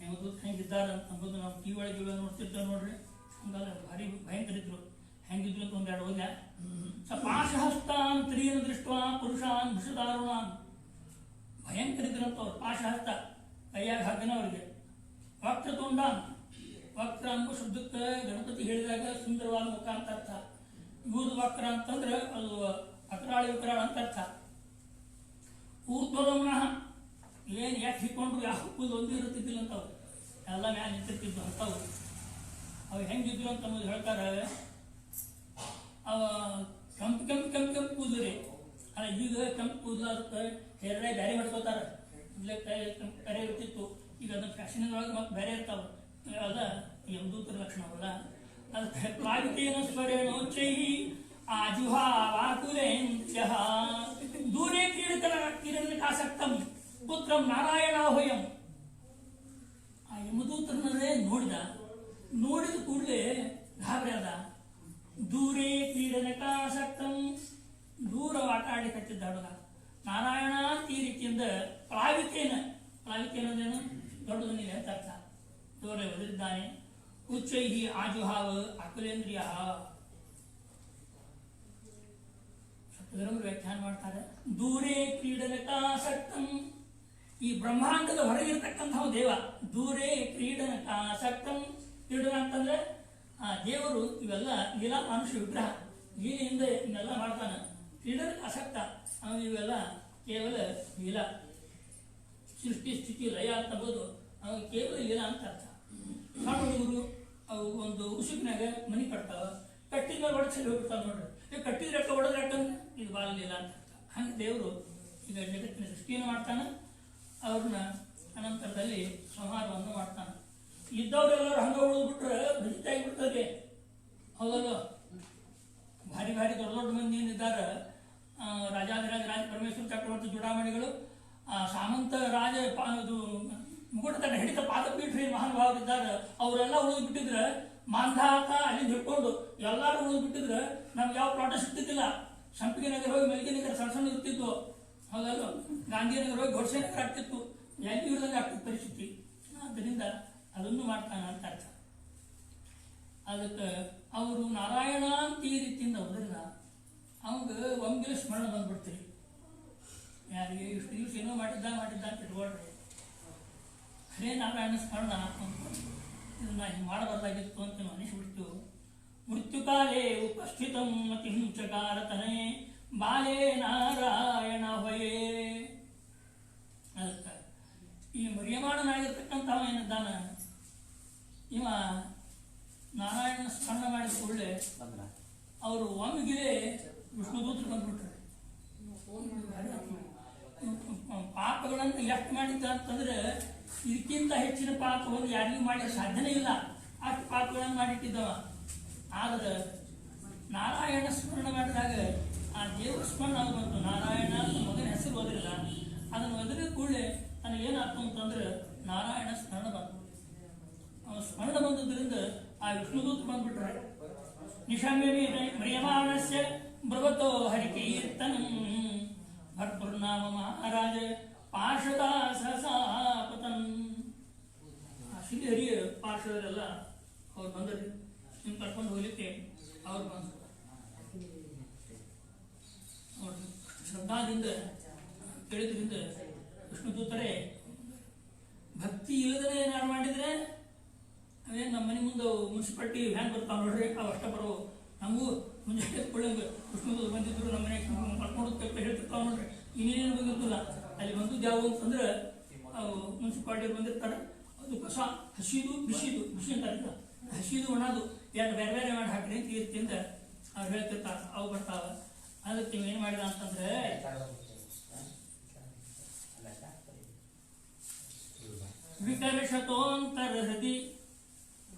ಯಮದೂತ ಹೆಂಗಿದ್ದಾರೆ ಅಂತಂಬುದು ನಾವು ಟಿ ಒಳಗೆ ನೋಡ್ತಿರ್ತೇವೆ ನೋಡ್ರಿ, ಹಂಗಲ್ಲ ಭಾರಿ ಭಯಂಕರ ಇದ್ರು. ಹೆಂಗಿದ್ರು ಅಂತ 1-2 ಹೋಗ್ಯ. ಸ ಪಾಶಹಸ್ತಾನ್ ಸ್ತ್ರೀಯನ್ನು ದೃಷ್ಟ ಪುರುಷಾನ್ ಭುಷದಾರುಣಾನ್. ಭಯಂಕರ ಇದ್ರಂತ ಅವ್ರು. ಪಾಶಹಸ್ತ ಕೈಯಾಗ ಹಾಕಿನ ಅವ್ರಿಗೆ. ವಕ್ರತುಂಡಾನ್, ವಕ್ರ ಎಂಬ ಶಬ್ದಕ್ಕೆ ಗಣಪತಿ ಹೇಳಿದಾಗ ಸುಂದರವಾದ ಮುಖ ಅಂತ ಅರ್ಥ. ಇವ್ರದ್ದು ವಕ್ರ ಅಂತಂದ್ರೆ ಅದು ಅಕರಾಳಿ ವಿಕರಾಳ ಅಂತ ಅರ್ಥ. ಊರ್ಧ್ವರಮಣ, ಏನು ಯಾಕೆ ಹಿಡ್ಕೊಂಡ್ರು ಯಾವ ಕೂದಲು ಒಂದು ಇರುತ್ತಿದ್ದಿಲ್ಲ ಅಂತವ್ರು, ಎಲ್ಲ ಮ್ಯಾಲೆ ನಿಂತಿರ್ತಿದ್ದು ಅಂತವ್ರು. ಅವು ಹೆಂಗಿದ್ರು ಅಂತ ಹೇಳ್ತಾರೆ. ಅವ ಕೆಂಪು ಕೂದಲು. ಈಗ ಕೆಂಪು ಕೂದಲು ಅದಕ್ಕೆ ಹೇರೇ ಬ್ಯಾರೆ ಮಾಡ್ಕೋತಾರ. ಕರೆ ಇರ್ತಿತ್ತು, ಈಗ ಅದನ್ನ ಫ್ಯಾಷನ್ದೊಳಗೆ ಮತ್ತೆ ಬೇರೆ ಇರ್ತಾವ. ಅದ ಯಮದೂತರ ಲಕ್ಷಣ ಅವಲ್ಲ. ಅದಕ್ಕೆ ಪ್ಲಾವಿತೇನ ಸ್ವರೇಣೋ ಚೈಹಿ ಆಜುಹಾವಾಕುಲೇಂದ್ಯ ದೂರೇ ಕ್ರೀಡಕಾಸಕ್ತಂ ಪುತ್ರಂ ನಾರಾಯಣಾಹೋಯಂ. ಆ ಯಮದೂತರನ್ನೇ ನೋಡಿದ ಕೂಡಲೇ ಗಾಬರಿ ಅದ. ದೂರೇ ಕ್ರೀಡನಕಾಸಕ್ತಂ ದೂರ ಆಟ ಆಡಿಕತ್ತಿದ್ದ ಹುಡುಗ ನಾರಾಯಣ ಅಂತ ಈ ರೀತಿಯಿಂದ ಪ್ಲಾವಿಕೇನ ಅನ್ನೋದೇನು ದೊಡ್ಡದು ನೀವು ಅಂತ ಅರ್ಥ ದೂರ ಒದರಿದ್ದಾನೆ. ಉಚ್ಚೈಹಿ ಆಜುಹಾವ ಅಕುಲೇಂದ್ರಿಯ ಸಪ್ತಧರ್ಮರು ವ್ಯಾಖ್ಯಾನ ಮಾಡ್ತಾರೆ. ದೂರೇ ಕ್ರೀಡನಕಾಸಕ್ತಂ ಈ ಬ್ರಹ್ಮಾಂಡದ ಹೊರಗಿರ್ತಕ್ಕಂತಹ ದೇವ. ದೂರೇ ಕ್ರೀಡನಕಾಸಕ್ತಂ ಕ್ರೀಡನ ಅಂತಂದ್ರೆ ಆ ದೇವರು ಇವೆಲ್ಲ ಲೀಲಾ ಮಾನುಷ ವಿಗ್ರಹ ಲೀಲೆಯಿಂದ ಇವನ್ನೆಲ್ಲ ಮಾಡ್ತಾನೆ. ಕ್ರೀಡನ ಆಸಕ್ತ ಅವನು ಇವೆಲ್ಲ ಕೇವಲ ಲೀಲಾ ಸೃಷ್ಟಿ ಸ್ಥಿತಿ ಲಯ ಅಂತ ಬೋದು ಅವಾಗ ಕೇವಲ ಲೀಲಾ ಅಂತ ಅರ್ಥ. ಸಣ್ಣ ಹುಡುಗರು ಅವು ಒಂದು ಉಸುಕಿನಾಗ ಮನಿ ಕಟ್ತಾವ ಕಟ್ಟಿದ ಮೇಲೆ ಹೊಡೆಸಲಿ ಹೋಗ್ಬಿಡ್ತಾವ ನೋಡ್ರಿ. ಈಗ ಕಟ್ಟಿದ ರೊಕ್ಕ ಹೊಡೆದ್ರೆ ಯಾಕಂದ್ರೆ ಇದು ಬಾಲ ಲೀಲಾ ಅಂತ ಅರ್ಥ. ಹಂಗೆ ದೇವರು ಈಗ ಜಗತ್ತಿನ ಸೃಷ್ಟಿಯನ್ನು ಮಾಡ್ತಾನೆ, ಅವ್ರನ್ನ ಅನಂತರದಲ್ಲಿ ಸಂಹಾರವನ್ನು ಮಾಡ್ತಾನೆ. ಇದ್ದವ್ರೆಲ್ಲರೂ ಹಂಗ ಉಳಿದ್ಬಿಟ್ರೆ ಭಜಿತ ಆಗಿಬಿಡ್ತದೆ. ಹೌದಲ್ಲ, ಭಾರಿ ಭಾರಿ ದೊಡ್ಡ ದೊಡ್ಡ ಮಂದಿ ಏನಿದ್ದಾರೆ, ರಾಜಾಧಿರಾಜ ರಾಜ ಪರಮೇಶ್ವರ ಚಕ್ರವರ್ತಿ ಚೂಡಾಮಣಿಗಳು, ಸಾಮಂತ ರಾಜ ಮುಗುಟದ ಹಿಡಿತ ಪಾದಪೀಠ ಮಹಾನುಭಾವರಿದ್ದಾರೆ, ಅವರೆಲ್ಲ ಉಳಿದು ಬಿಟ್ಟಿದ್ರೆ ಮಾಂಧಾತ ಅಲ್ಲಿಂದ ಹಿಡ್ಕೊಂಡು ಎಲ್ಲರೂ ಉಳಿದು ಬಿಟ್ಟಿದ್ರೆ ನಮ್ಗೆ ಯಾವ ಪ್ಲಾಟ ಸಿಗ್ತಿದ್ದಿಲ್ಲ. ಸಂಪಿಗೆ ನಗರ ಹೋಗಿ ಮಲ್ಲಿಗೆ ನಗರ ಸಣ್ಣ ಸಣ್ಣ ಇರ್ತಿದ್ವು. ಹೌದಲ್ಲ, ಗಾಂಧಿನಗರ ಹೋಗಿ ಘೋಷೆ ನಗರ ಆಗ್ತಿತ್ತು, ಎಲ್ಲಿ ಹಿಡಿದಂಗೆ ಆಗ್ತಿತ್ತು ಪರಿಸ್ಥಿತಿ. ಆದ್ದರಿಂದ ಅದನ್ನು ಮಾಡ್ತಾನೆ ಅಂತ ಅರ್ಥ. ಅದಕ್ಕೆ ಅವರು ನಾರಾಯಣ ಅಂತ ಈ ರೀತಿಯಿಂದ ಹೋದ್ರಿಲ್ಲ ಅವಂಗ ಒಮ್ಮೆಲೆ ಸ್ಮರಣ ಬಂದ್ಬಿಡ್ತೀರಿ. ಯಾರಿಗೆ ಇಷ್ಟು ದಿವಸ ಏನೋ ಮಾಡಿದ್ದ ಅಂತ ಇಟ್ಕೊಳ್ರಿ, ಹರೇ ನಾರಾಯಣ ಸ್ಮರಣ ಇದನ್ನ ಹಿಂಗೆ ಮಾಡಬಾರ್ದಾಗಿತ್ತು ಅಂತ ನಾವು ಅನಿಸ್ಬಿಡ್ತೀವಿ. ಮೃತ್ಯುಕಾಲೇ ಉಪಸ್ಥಿತಂ ಮತಿಂಚಕಾರತನೇ ಬಾಲೇ ನಾರಾಯಣ ಹೊಯೇ. ಅದಕ್ಕೆ ಈ ಮರಿಯಮಾಣನಾಗಿರ್ತಕ್ಕಂಥವ ಏನಿದ್ದಾನ ಇವ ನಾರಾಯಣನ ಸ್ಮರಣ ಮಾಡಿದ ಕೂಡಲೇ ಅವರು ಒಮ್ಮೆಗೆ ವಿಷ್ಣುದೂತರು ಬಂದ್ಬಿಟ್ರೆ ಪಾಪಗಳನ್ನು ಎಷ್ಟು ಮಾಡಿದ್ದ ಅಂತಂದ್ರೆ ಇದಕ್ಕಿಂತ ಹೆಚ್ಚಿನ ಪಾಪವನ್ನು ಯಾರಿಗೂ ಮಾಡಲಿಕ್ಕೆ ಸಾಧ್ಯನೇ ಇಲ್ಲ. ಅಷ್ಟು ಪಾಪಗಳನ್ನು ಮಾಡಿಟ್ಟಿದ್ದವ. ಆದ್ರೆ ನಾರಾಯಣ ಸ್ಮರಣ ಮಾಡಿದಾಗ ಆ ದೇವರ ಸ್ಮರಣ ಬಂತು. ನಾರಾಯಣ ಅಂತ ಮಗನ ಹೆಸರು ಓದಿಲ್ಲ, ಅದನ್ನು ಓದಿದ ಕೂಡಲೇ ನನಗೇನಾಗ್ತು ಅಂತಂದ್ರೆ ನಾರಾಯಣ ಸ್ಮರಣ ಬಂತು. ಸ್ಮರಣ ಬಂದದ್ರಿಂದ ಆ ವಿಷ್ಣುದೂತ ಬಂದ್ಬಿಟ್ರೆ ನಿಶಾಮಿ ಮರಿಯಮಾನಸ್ಯ ಬ್ರವತೋ ಹರಿಕೀರ್ತನಂ ಭರ್ತೃನಾಮ ಮಹಾರಾಜ ಪಾರ್ಷದಾಸಪತನ್. ಆ ಶ್ರೀಹರಿಯ ಪಾರ್ಶ್ವದರೆಲ್ಲ ಅವ್ರು ಬಂದರು, ನಿಮ್ಗೆ ಕರ್ಕೊಂಡು ಹೋಗ್ಲಿಕ್ಕೆ ಅವ್ರು ಬಂದರು. ಶ್ರದ್ಧಾದಿಂದ ತಿಳಿದ್ರಿಂದ ವಿಷ್ಣುದೂತರೇ ಭಕ್ತಿ ಇಲ್ಲದೇ ಏನಾರು ಮಾಡಿದ್ರೆ ಅವೇನು ನಮ್ಮ ಮನೆ ಮುಂದೆ ಮುನ್ಸಿಪಾಲ್ಟಿ ಹ್ಯಾಂಗ್ ಬರ್ತಾವೆ ನೋಡ್ರಿ, ಅವು ಅಷ್ಟ ಬರೋ ನಮಗೂ ಮುಂಜಾನೆ ಕೊಳ್ಳಂಗೆ ವಿಷ್ಣುದೂತ ಬಂದಿದ್ರು ನಮ್ಮ ಮನೆಗೆ ಕರ್ಕೊಂಡು ಹೇಳ್ತಿರ್ತಾವೆ ನೋಡ್ರಿ. ಇನ್ನೇನು ಬಂದಿರ್ತಿಲ್ಲ. ಅಲ್ಲಿ ಬಂದು ಯಾವ ಅಂತಂದ್ರೆ ಅವು ಮುನ್ಸಿಪಾಲ್ಟಿ ಬಂದಿರ್ತಾರೆ, ಅದು ಕಸ ಹಸಿದು ಬಿಸಿ ಅಂತಾರಿಲ್ಲ, ಹಸಿದು ಒಣದು ಎರಡು ಬೇರೆ ಬೇರೆ ಮಾಡಿ ಹಾಕ್ರಿ ಅಂತ ಈ ರೀತಿಯಿಂದ ಅವ್ರು ಹೇಳ್ತಿರ್ತಾರೆ. ಅವು ಬರ್ತಾವೆ. ಅದಕ್ಕೆ ನೀವು ಏನು ಮಾಡಿದ ಅಂತಂದ್ರೆ ವಿಕರ್ಷತೋಂತರ ಹೃದಿ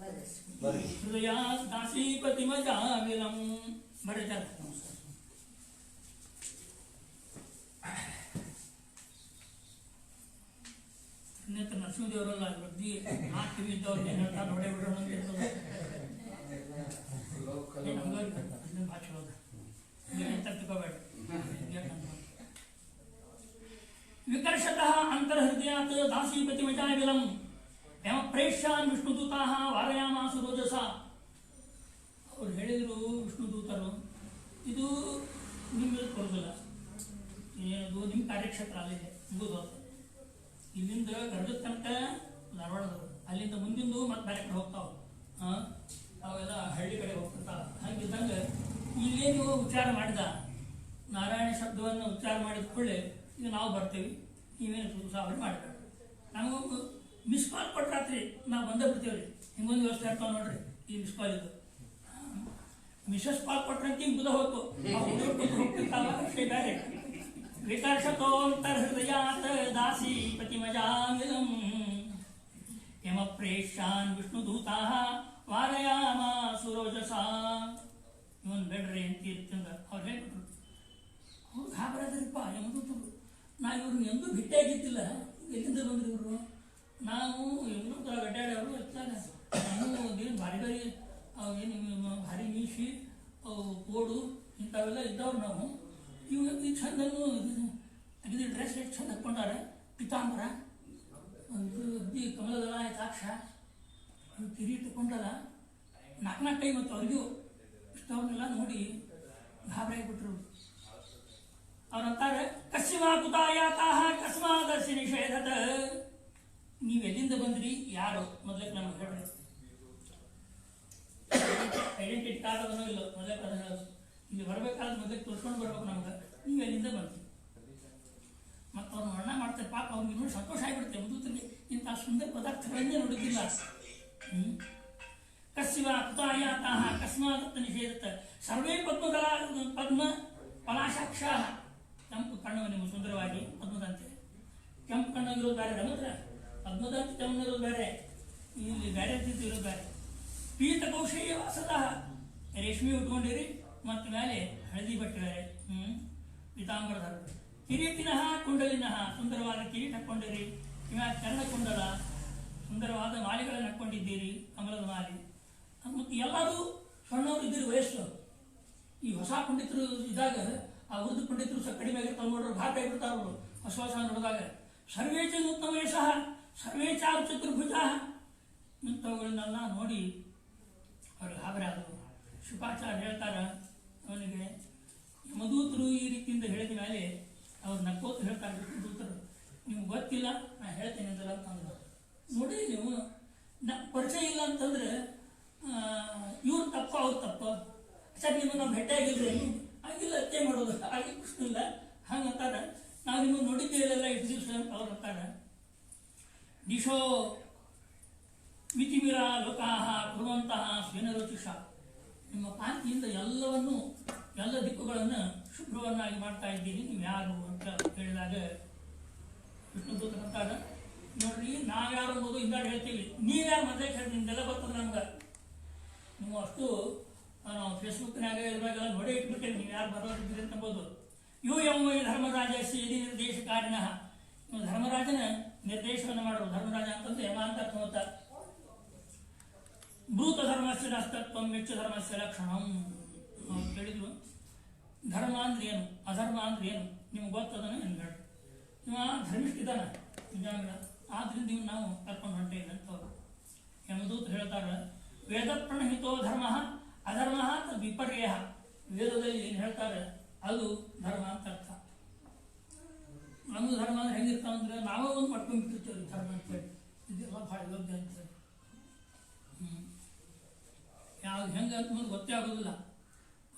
ಹೃದಯ ದಾಸೀಪತಿ ಮಜಾಮಿಲಂ ಬರೀತಾರೆ. ನರಸಿಂಹದೇವರಲ್ಲ ಬುದ್ಧಿ ಹಾಕ್ತೀವಿ ಇದ್ದವ್ರು ಏನು ಹೇಳ್ತಾರೆ ನೋಡೇ ಬಿಡೋಣ ಅಂತ ಇರ್ತದೆ. ವಿಕರ್ಷತಃ ಅಂತರ್ಹೃದಯಾತ್ ದಾಸೀಪತಿ ಮಜಾಮಿಲಂ ಯಮ ಪ್ರೇಷ್ಯಾನ್ ವಿಷ್ಣುದೂತಾಃ ವಾರಯಾಮಾಸು ರೋಜಸ. ಅವ್ರು ಹೇಳಿದರು ವಿಷ್ಣುದೂತರು, ಇದು ನಿಮ್ಮಲ್ಲಿ ಕೊಡೋದಿಲ್ಲ, ಏನದು ನಿಮ್ಮ ಕಾರ್ಯಕ್ಷೇತ್ರ ಅಲ್ಲಿದೆ ಮುಗಿದು. ಇಲ್ಲಿಂದ ಗರ್ಭದ ತನಕ ಧಾರವಾಡದವರು, ಅಲ್ಲಿಂದ ಮುಂದಿಂದು ಮತ್ತೆ ಬೇರೆ ಕಡೆ ಹೋಗ್ತಾವೆ, ಅವೆಲ್ಲ ಹಳ್ಳಿ ಕಡೆ ಹೋಗ್ತಿರ್ತಾವೆ. ಹಾಗಿದ್ದಂಗೆ ಇಲ್ಲೇನು ಉಚ್ಚಾರ ಮಾಡಿದ ನಾರಾಯಣ ಶಬ್ದವನ್ನು ಉಚ್ಚಾರ ಮಾಡಿದ ಕೂಡಲೇ ಈಗ ನಾವು ಬರ್ತೀವಿ, ನೀವೇನು ಸಾವಿರ ಮಾಡಬೇಡ. ನಮಗೊಂದು ಮಿಸ್ ಕಾಲ್ ಕೊಟ್ರಾತ್ರಿ ನಾವು ಬಂದೇ ಬಿಡ್ತೀವ್ರಿ. ಹಿಂಗೊಂದು ವ್ಯವಸ್ಥೆ ಆಗ್ತಾವೆ ನೋಡ್ರಿ ಈ ಮಿಸ್ ಕಾಲ್ ಇದು. ಮಿಸಸ್ ಕಾಲ್ ಕೊಟ್ರಂತ ಹಿಂಗೆ ಬುಧ ಹೋಯ್ತು ಹೋಗ್ತಿರ್ತಾವ ಬೇರೆ. ವಿಕರ್ಷತೋಂತರ್ಹೃದಯಾತ್ ದಾಸೀಪತಿ ಮಜಾಮಿಲಂ ಯಮ ಪ್ರೇಷ್ಯಾನ್ ವಿಷ್ಣುದೂತಾಃ ವಾರಯಾಮಾಸು ರೋಜಸಾ. ಇವನ್ ಬೇಡ್ರಿ ಅಂತ ಇರ್ತಂದ ಅವ್ರು ಹೇಳ್ಬಿಟ್ರು. ಅವ್ರು ಗಾಬರಾದ್ರಪ್ಪ ಯಮದೂತರು. ನಾವು ಇವ್ರನ್ನ ಎಂದೂ ಭೇಟಿಯಾಗಿದ್ದಿಲ್ಲ, ಎಲ್ಲಿಂದ ಬಂದ್ರಿ ಇವರು? ನಾವು ಯಮದೂತರ ಅಡ್ಡಾಡವರು ಇರ್ತಾಗ ನಾವು ಏನು ಭಾರಿ ಭಾರಿ ಅವೇನು ಭಾರಿ ಮೀಸಿ ಕೋಡು ಇಂಥವೆಲ್ಲ ಇದ್ದವ್ರು ನಾವು. ಇವು ಈ ಚಂದನ್ನು ತೆಗೆದು ಡ್ರೆಸ್ ಎಷ್ಟು ಚಂದ ಹಾಕ್ಕೊಂಡಾರೆ, ಪಿತಾಂಬರ, ಅಗ್ದಿ ಕಮಲದಳ ಯಥಾಕ್ಷ, ಕಿರೀಟ ಕೊಂಡಲ್ಲ, ನಾಲ್ಕು ಕೈ ಮತ್ತು ಅವ್ರಿಗೂ ಇಷ್ಟವನ್ನೆಲ್ಲ ನೋಡಿ ಗಾಬರಿಯಾಗಿಬಿಟ್ರು. ಅವ್ರಂತಾರೆ ಕಸ್ಯಮಾ ಕುತಾಯಾತಾಹ ಕಸ್ಮಾದರ್ಶಿ ನಿಷೇಧತ. ನೀವು ಎಲ್ಲಿಂದ ಬಂದ್ರಿ, ಯಾರು ಮೊದಲೇ ನಮ್ಗೆ ಹೇಳ್ರಿ. ಐಡೆಂಟಿಟಿ ಕಾರ್ಡ್ ಅದನ್ನೋ ಇಲ್ಲ, ಮೊದಲೇ ಕದ ಹೇಳೋದು. ಇಲ್ಲಿ ಬರಬೇಕಾದ್ರೆ ಮೊದಲೇ ತೋರಿಸ್ಕೊಂಡು ಬರ್ಬೇಕು ನಮ್ಗೆ, ನೀವು ಎಲ್ಲಿಂದ ಬಂದ್ರಿ. ಮತ್ತು ಅವ್ರು ವರ್ಣ ಮಾಡ್ತಾರೆ, ಪಾಪ ಅವ್ರಿಗೆ ನೋಡಿ ಸಂತೋಷ ಆಗಿಬಿಡುತ್ತೆ. ಮುದುಕರಿಗೆ ಇಂಥ ಸುಂದರ ಪದಾರ್ಥಗಳನ್ನೇ ನೋಡುತ್ತಿಲ್ಲ. ಕಸ್ಯವಾ ಕುತಾಯಾತಾಹ ಕಸ್ಮಾದತ್ತ ನಿಷೇಧತ ಸರ್ವೇ ಪದ್ಮ ಪಲಾಶಾಕ್ಷ. ಕೆಂಪು ಕಣ್ಣು ನೀವು ಸುಂದರವಾಗಿ ಪದ್ಮದಂತೆ. ಕೆಂಪು ಕಣ್ಣಾಗಿರೋದು ಬೇರೆ, ರಮತ್ರ ಪದ್ಮದಂತೆ ಕೆಮ್ಮನಿರೋದು ಬೇರೆ, ಇಲ್ಲಿ ಬೇರೆ ರೀತಿ ಇರೋದು ಬೇರೆ. ಪೀತ ಕೌಶಲ್ಯ ವಾಸತಃ ರೇಷ್ಮೆ ಉಟ್ಕೊಂಡಿರಿ, ಮತ್ತು ಮೇಲೆ ಹಳದಿ ಬಟ್ಟೆ ಬೇರೆ, ಪೀತಾಂಬರಧರ. ಕಿರೀಟಿನಃ ಕುಂಡಲಿನಃ ಸುಂದರವಾದ ಕಿರೀಟ ಹಾಕ್ಕೊಂಡಿರಿ, ಇವಾಗ ಕರ್ಣಕುಂಡಲ ಸುಂದರವಾದ ಮಾಲೆಗಳನ್ನು ಹಾಕ್ಕೊಂಡಿದ್ದೀರಿ, ಕಮಲದ ಮಾಲೆ. ಮತ್ತು ಎಲ್ಲರೂ ಸಣ್ಣವರು ಇದ್ದೀರಿ ವಯಸ್ಸು. ಈ ಹೊಸ ಪಂಡಿತರು ಇದ್ದಾಗ ಆ ವೃದ್ಧ ಪಂಡಿತರು ಸ್ವಲ್ಪ ಕಡಿಮೆ ಆಗಿರ್ತಾವೆ ನೋಡ್ರಿ, ಘಾಟ ಆಗಿರ್ತಾರ ಅವರು ಹೊಸ ಹೊಸ ನೋಡಿದಾಗ. ಸರ್ವೇಚ ನೂತನ ವಯಸ್ಸಃ ಸರ್ವೇಚಾರು ಚತುರ್ಭುಜ. ಇಂಥವುಗಳನ್ನೆಲ್ಲ ನೋಡಿ ಅವ್ರಿಗೆ ಗಾಬರಿ ಆದರು. ಶುಕಾಚಾರ್ಯ ಹೇಳ್ತಾರ ಅವನಿಗೆ, ಯಮದೂತರು ಈ ರೀತಿಯಿಂದ ಹೇಳಿದ ಮೇಲೆ ಅವ್ರು ನಕ್ಕೋತು ಹೇಳ್ತಾರೆ. ದೂತರು ನಿಮ್ಗೆ ಗೊತ್ತಿಲ್ಲ, ನಾನು ಹೇಳ್ತೇನೆ ಅಂತಲ್ಲ ಅಂತಂದ್ರು. ನೋಡಿ ನೀವು ಪರಿಚಯ ಇಲ್ಲ ಅಂತಂದ್ರೆ ಇವ್ರು ತಪ್ಪ ಅವ್ರು ತಪ್ಪ, ಸರ್ ನಿಮಗೆ ನಾವು ಭೇಟಿ ಆಗಿಲ್ರಿ, ಆಗಿಲ್ಲ ಅತ್ತೆ ಮಾಡೋದು, ಹಾಗೆ ಪ್ರಶ್ನೆ ಇಲ್ಲ ಹಂಗಂತಾರ. ನಾವು ನಿಮಗೆ ನೋಡಿದ್ದೇವೆಲ್ಲ ಇಷ್ಟು ದಿವಸ ಅಂತ ಅವ್ರು ಅಂತಾರೆ. ದಿಶೋ ಮಿತಿಮಿರ ಲೋಕಾಹ ಕುರುವಂತಹ ಸ್ವೇನರೋಚಿಷ. ನಿಮ್ಮ ಕಾಂತಿಯಿಂದ ಎಲ್ಲವನ್ನು, ಎಲ್ಲ ದಿಕ್ಕುಗಳನ್ನು ಶುಭ್ರವನ್ನಾಗಿ ಮಾಡ್ತಾ ಇದ್ದೀರಿ, ನೀವು ಯಾರು ಅಂತ ಹೇಳಿದಾಗ ವಿಷ್ಣುದೂತ ಅಂತಾರೆ, ನೋಡ್ರಿ ನಾವ್ಯಾರು ಅನ್ನೋದು ಹಿಂದಾಡಿ ಹೇಳ್ತೀವಿ, ನೀವ್ಯಾರು ಮೊದಲೇ ಹೇಳಿ ನಿಮ್ದೆಲ್ಲ ಬರ್ತದೆ ನಮ್ಗೆ. ನೀವು ಅಷ್ಟು ನಾವು ಫೇಸ್ಬುಕ್ನಾಗ ಇರುವಾಗೆಲ್ಲ ನೋಡೇ ಇಟ್ಬಿಟ್ಟೇವೆ, ನೀವು ಯಾರು ಬರೋದಿದ್ದೀರಿ ಅಂತ ಅಂಬೋದು. ಯೋ ಯಮ ಧರ್ಮರಾಜ ಯದಿ ನಿರ್ದೇಶಕಾರಿಣ. ನೀವು ಧರ್ಮರಾಜನ ನಿರ್ದೇಶವನ್ನು ಮಾಡೋರು. ಧರ್ಮರಾಜ ಅಂತಂದ್ರೆ ಯಮ ಅಂತ ಅರ್ಥ ಹೋಗ್ತಾ. ಭೂತ ಧರ್ಮಸ್ಯ ನಸ್ತತ್ವ ಮೆಚ್ಚ ಧರ್ಮಸ್ಯ ಲಕ್ಷಣಂ. ನಾವು ಕೇಳಿದ್ರು ಧರ್ಮ ಅಂದ್ರೆ ಏನು, ಅಧರ್ಮ ಅಂದ್ರೆ ಏನು ನಿಮ್ಗೆ ಗೊತ್ತದನ ಏನು ಹೇಳಿ. ಇವ ಧರ್ಮಿಷ್ಠ ಇದ್ದಾನ ನಿಜಾಂಗ, ಆದ್ರಿಂದ ಇವ್ ನಾವು ಕರ್ಕೊಂಡು ಹೊಂಟೇವೆ ಅಂತ ಅವರು ಯಮದೂತ ಹೇಳ್ತಾರೆ. ವೇದ ಪ್ರಣಹಿತೋ ಧರ್ಮ ಅಧರ್ಮ ವಿಪರ್ಯ. ವೇದದಲ್ಲಿ ಏನು ಹೇಳ್ತಾರೆ ಅದು ಧರ್ಮ ಅಂತ ಅರ್ಥ. ನಮ್ದು ಧರ್ಮ ಅಂದ್ರೆ ಹೆಂಗಿರ್ತಾವಂದ್ರೆ ನಾವೇ ಒಂದು ಮಾಡ್ಕೊಂಡ್ಬಿಟ್ಟಿರ್ತೇವೆ ಧರ್ಮ ಅಂತೇಳಿ. ಇದೆಲ್ಲ ಭಾಳ ಯೋಗ್ಯ ಅಂತೇಳಿ ಯಾವ್ದು ಹೆಂಗೆ ಅಂತ ಮುಂದೆ ಗೊತ್ತೇ ಆಗೋದಿಲ್ಲ.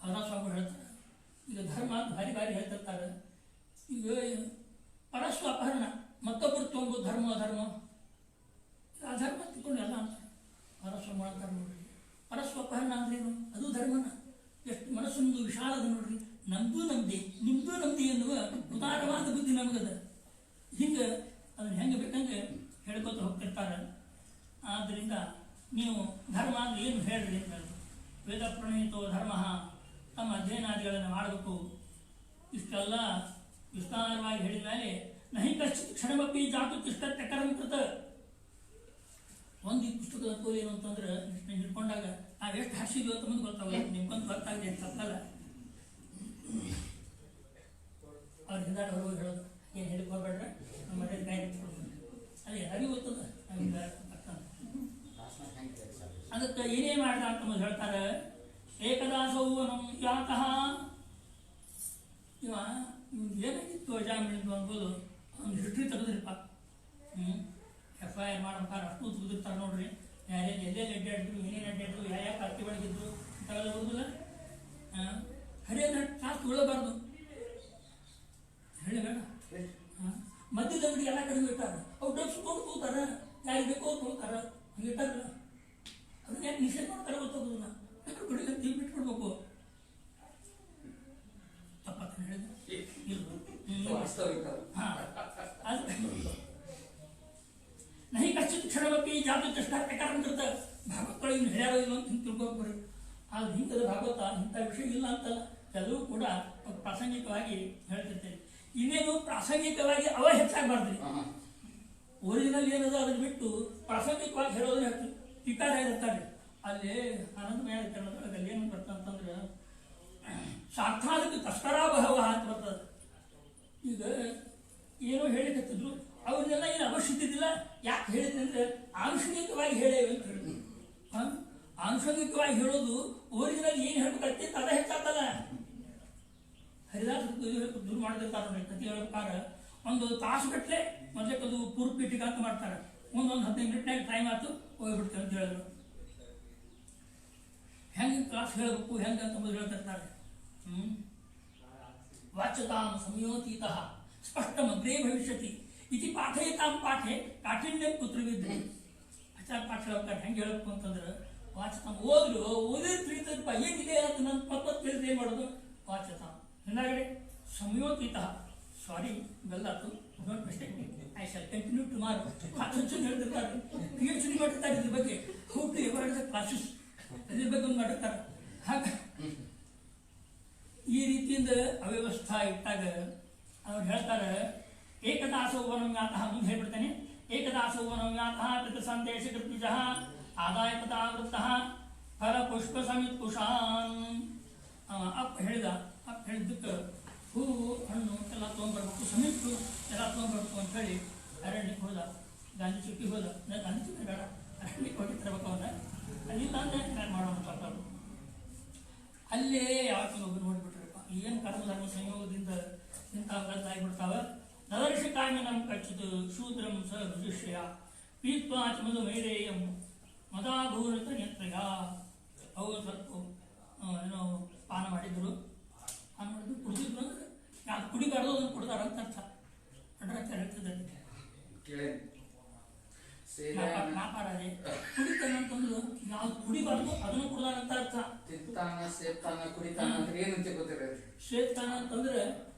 ಅವರ ಸ್ವಾಮಿ ಹೇಳ್ತಾರೆ ಈಗ ಧರ್ಮ ಅಂತ ಭಾರಿ ಭಾರಿ ಹೇಳ್ತಿರ್ತಾರೆ. ಈಗ ಪರಸ್ವ ಅಪಹರಣ, ಮತ್ತೊಬ್ಬರು ತೊಗೊಂಬೋದು ಧರ್ಮ ಅಧರ್ಮ, ಅಧರ್ಮ ತಿಳ್ಕೊಂಡು ಎಲ್ಲ ಅಂತಾರೆ. ಪರಸ್ವ ಮಾಡ್ತಾರೆ ನೋಡ್ರಿ. ಪರಸ್ವ ಅಪಹರಣ ಅಂದ್ರೇನು, ಅದು ಧರ್ಮನ. ಎಷ್ಟು ಮನಸ್ಸೊಂದು ವಿಶಾಲದ ನೋಡ್ರಿ. ನಮ್ದು ನಮ್ದಿ ನಿಮ್ದು ನಮ್ದಿ ಎನ್ನುವ ಉದಾರವಾದ ಬುದ್ಧಿ ನಮಗದ. ಹಿಂಗೆ ಅದನ್ನ ಹೆಂಗೆ ಬೇಕಂಗೆ ಹೇಳ್ಕೊತ ಹೋಗ್ತಿರ್ತಾರೆ. ಆದ್ದರಿಂದ ನೀವು ಧರ್ಮ ಅಂದ್ರೆ ಏನು ಹೇಳ್ರಿ ಅಂತ ಹೇಳಿ. ವೇದ ಪ್ರಣೀತೋ ಧರ್ಮ, ತಮ್ಮ ಅಧ್ಯಯನಾದಿಗಳನ್ನು ಮಾಡಬೇಕು. ಇಷ್ಟೆಲ್ಲ ವಿಸ್ತಾರವಾಗಿ ಹೇಳಿದ ಮೇಲೆ ನಹಿ ಕಶ್ಚಿತ್ ಕ್ಷಣಮಪಿ ಜಾತು ತಿಷ್ಟತ್ಯ ಕರ್ಮಕೃತ. ಒಂದು ಈ ಪುಸ್ತಕದ ತೋರಿ ಏನು ಅಂತಂದ್ರೆ ಹಿಡ್ಕೊಂಡಾಗ ನಾವು ಎಷ್ಟು ಹಸಿದ್ವಿ ಅಂತ ಮುಂದೆ ಗೊತ್ತಾಗಲ್ಲ. ನಿಮ್ಗೊಂದು ಗೊತ್ತಾಗಿದೆ ಅಂತ ತಪ್ಪಲ್ಲ. ಅವ್ರ ಹಿಂದಾಡ ಹೊರಗೆ ಹೇಳೋದು ಏನು ಹೇಳಿ ಕೊಡ್ಬೇಡ್ರೆ ನಮ್ಮ ಮನೆ ಕಾಯಿ ಅದೇ ಯಾರಿಗೂ ಗೊತ್ತದ. ಅದಕ್ಕೆ ಏನೇ ಮಾಡ್ದ ಅಂತ ಹೇಳ್ತಾರೆ. ಏಕದಾಸವು ನಮ್ ಯಾಕಃ ಇವ ಏನಾಗಿತ್ತು ಅಜಾಮಿಳಿದ್ದು ಅನ್ಬೋದು. ಅವ್ನು ಹಿಸ್ಟ್ರಿ ತೆಗೆದ್ರಿಪ್ಪ. FIR ಮಾಡ್ಬೇಕಾದ್ರೆ ಅಷ್ಟು ತೆಗೆದಿರ್ತಾರೆ ನೋಡ್ರಿ. ಯಾರೇನು ಎಲ್ಲೆಲ್ಲಿ ಅಡ್ಡಾಡಿದ್ರು, ಏನೇನು ಅಡ್ಡಾಡಿದ್ರು, ಯಾವ ಪಾರ್ಟಿ ಒಳಗಿದ್ರು ಅಂತೆಲ್ಲ ಹೋಗುದಿಲ್ಲ. ಹರಿಯದ ಕ್ಲಾಸ್ ತೊಗೊಳ್ಳಬಾರ್ದು ಹೇಳಿ ಬೇಡ. ಮಧ್ಯದ ಅಂಗಡಿ ಎಲ್ಲ ಕಡಿಮೆ ಇಟ್ಟಾರ. ಅವ್ರು ಡ್ರಗ್ಸ್ ತೊಗೊಂಡು ಹೋಗ್ತಾರ, ಯಾರಿಗೆ ಬೇಕೋ ಅವ್ರು ಹೋಗ್ತಾರ, ಹಂಗೆ ಇಟ್ಟಾರಲ್ಲ. ಅದನ್ನ ಯಾಕೆ ನಿಷೇಧ ಮಾಡ್ತಾರೆ ಗೊತ್ತಾಗೋದಿಲ್ಲ. ಕುಡಿಗೆ ಬಿಟ್ಬಿಡ್ಬೇಕು. ತಪ್ಪತ್ತ ಹೇಳಿದ ನಹಿ ಕಶ್ಚಿತ್ ಕ್ಷಣವಪ್ಪಿ ಜಾತಿ ಚಷ್ಟಾರ್ಥ ಕಾರಣಕೃತ. ಭಾಗವತೊಳಗಿನ ಹೇಳ್ಯಾರೋ ಇಲ್ಲ ಅಂತ ಹಿಂಗೆ ತಿಳ್ಕೊಬೇಕ್ರಿ. ಆದ್ರೆ ಹಿಂಗದ ಭಾಗವತ ಇಂಥ ವಿಷಯ ಇಲ್ಲ ಅಂತಲ್ಲ, ಎಲ್ಲವೂ ಕೂಡ ಪ್ರಾಸಂಗಿಕವಾಗಿ ಹೇಳ್ತಿರ್ತೇನೆ. ಇನ್ನೇನು ಪ್ರಾಸಂಗಿಕವಾಗಿ ಅವ ಹೆಚ್ಚಾಗಬಾರ್ದ್ರಿ. ಒರಿಜಿನಲ್ ಏನದ ಅದನ್ನ ಬಿಟ್ಟು ಪ್ರಾಸಂಗಿಕವಾಗಿ ಹೇಳೋದ್ರೆ ಟೀಕಾರ ಇರ್ತಾರೆ. ಅಲ್ಲಿ ಆನಂದಮಯ ಕನ್ನಡದೊಳಗೆ ಅಲ್ಲಿ ಏನು ಬರ್ತಂತಂದ್ರೆ ಸಾರ್ಥಾದಕ್ಕೆ ತಸ್ಕರಾಭವ ಅಂತ ಬರ್ತದೆ. ಈಗ ಏನೋ ಹೇಳಿಕತ್ತಿದ್ರು ಅವ್ರನ್ನೆಲ್ಲ ಏನು ಅವಶ್ಯಕತೆ ಇದ್ದಿಲ್ಲ. ಯಾಕೆ ಹೇಳಿದ್ರೆ ಅಂದರೆ ಆನುಷಂಗಿಕವಾಗಿ ಹೇಳೇವೆ ಅಂತ ಹೇಳಿದ್ರು. ಆನುಷಂಗಿಕವಾಗಿ ಹೇಳೋದು ಓರಿಜಿನಲ್ ಏನು ಹೇಳ್ಬೇಕಾಗ್ತಿ ಅದ ಹೆಚ್ಚಾಗ್ತದ. ಹರಿದಾಸ ದೂರ ಮಾಡಿದಿರ್ತಾರೆ ನೋಡಿ, ಕತೆ ಹೇಳ್ಬೇಕಾದ್ರೆ ಒಂದು ತಾಸುಗಟ್ಟಲೆ ಮೊದಲಕ್ಕೆ ಅದು ಪೂರ್ವ ಪೀಠಿಗೆ ಅಂತ ಮಾಡ್ತಾರೆ. ಒಂದೊಂದು 15 ಮಿನಿಟ್ನಾಗ ಟೈಮ್ ಆಯ್ತು ಹೋಗ್ಬಿಡ್ತೇವೆ ಅಂತ ಹೇಳಿದ್ರು. ಹೆಂಗೆ ಕ್ಲಾಸ್ ಹೇಳಬೇಕು ಹೆಂಗೆ ಅಂತಂಬುದು ಹೇಳ್ತಿರ್ತಾರೆ. ವಾಚ್ಯತಾಂ ಸಂಯೋತೀತಃ ಸ್ಪಷ್ಟಮಗ್ರೇ ಭವಿಷ್ಯತಿ ಇತಿ ಪಾಠಯತಾಂ ಪಾಠೆ ಕಾಠಿಣ್ಯಂ ಕುತ್ರವಿದ್ರಿ. ಆಚಾರ ಪಾಠ ಹೇಳ್ತಾರೆ. ಹೆಂಗೆ ಹೇಳಬೇಕು ಅಂತಂದ್ರೆ ವಾಚ್ಯತಾಂ ಓದಿದ್ರೆ ತಿಳಿತದಪ್ಪ ಏನಿದೆ ಅಂತ ನನ್ನ ಮತ್ತೆ ತಿಳಿದ್ರೆ ಏನು ಮಾಡೋದು. ವಾಚ್ಯತಾಂ ಹಿಂದಾಗಡೆ ಸಂಯೋತೀತಃ ಸಾರಿ ಬೆಲ್ಲಾತು don't mistake me I shall continue tomorrow. Conception ಹೇಳ್ತಿರ್ತಾರೆ. PhD ಮಾಡಿರ್ತಾರೆ ಇದ್ರ ಬಗ್ಗೆ. How to ever the classes ಇದ್ರ ಬಗ್ಗೆ ಒಂದು ಮಾಡಿರ್ತಾರೆ. ಹಾಗೆ ಈ ರೀತಿಯಿಂದ ಅವ್ಯವಸ್ಥಾ ಇಟ್ಟಾಗ ಅವ್ರು ಹೇಳ್ತಾರೆ ಏಕದಾಸೋ ವನವ್ಯಾತಃ. ಮುಂದೆ ಹೇಳ್ಬಿಡ್ತೇನೆ. ಏಕದಾಸೋ ವನವ್ಯಾತಃ ಕೃತಸಂದೇಶ ಕೃತ್ವಿಜಃ ಆದಾಯ ಕಥಾವೃತ್ತಃ ಫಲ ಪುಷ್ಪ ಸಮಿತ್ಕುಷಾನ್. ಅಪ್ಪ ಹೇಳಿದ್ದಕ್ಕೆ ಹೂವು ಹಣ್ಣು ಎಲ್ಲ ತೊಗೊಂಡ್ಬರ್ಬೇಕು, ಸಮಿತ್ತು ಎಲ್ಲ ತೊಗೊಂಡ್ಬರ್ಬೇಕು ಅಂತ ಹೇಳಿ ಅರಣ್ಯಕ್ಕೆ ಹೋದ. ಗಾಂಧಿ ಚುಕ್ಕಿ ಹೋದ. ಗಾಂಧಿ ಚುಕ್ಕಿ ಬೇಡ, ಅರಣ್ಯಕ್ಕೆ ಹೋಗಿ ತರಬೇಕು ಅವನ್ನ. ಅಲ್ಲಿಂದ ಅಂದ್ರೆ ಮಾಡೋಣ ಪಾಪ. ಅಲ್ಲೇ ಯಾವತ್ತಿನ ಒಬ್ಬರು ನೋಡ್ಬಿಟ್ರಪ್ಪ ಏನು ಕರ್ಮಧರ್ಮ ಸಂಯೋಗದಿಂದ ಇಂಥ ಆಗಿಬಿಡ್ತಾವ. ನದರ್ಶಿ ಕಾಮ್ಯನಂ ಕಚ್ಚಿತು ಶೂದ್ರಂ ಸ ರುಜಿಷ್ಯ ಪೀತ್ವಾಚ ಮಧು ಮೈರೇಯಂ ಮದಾಭೂರಿತ ನೇತ್ರಯ. ಅವು ಸ್ವಲ್ಪ ಏನೋ ಪಾನ ಮಾಡಿದ್ರು. ಪಾನ ಮಾಡಿದ್ರು ಕುಡಿದಿದ್ರು ಅಂದ್ರೆ ಯಾವ್ದು ಕುಡಿಬಾರ್ದು ಅದನ್ನು ಕೊಡ್ತಾರಂತ ಅರ್ಥ. ಅಡ್ರಾಚಾರ ಹೇಳ್ತಿದ್ದಾರೆ ಮಾಪಾಡದೆ ಕುಡಿತಾನೆ ಅಂತಂದ್ರು ಯಾವ್ದು ಕುಡಿಬಾರ್ದು ಅದನ್ನು ಕುಡ್ದಾರಂತ ಅರ್ಥ. ಸೇತಾನ ಅಂತಂದ್ರೆ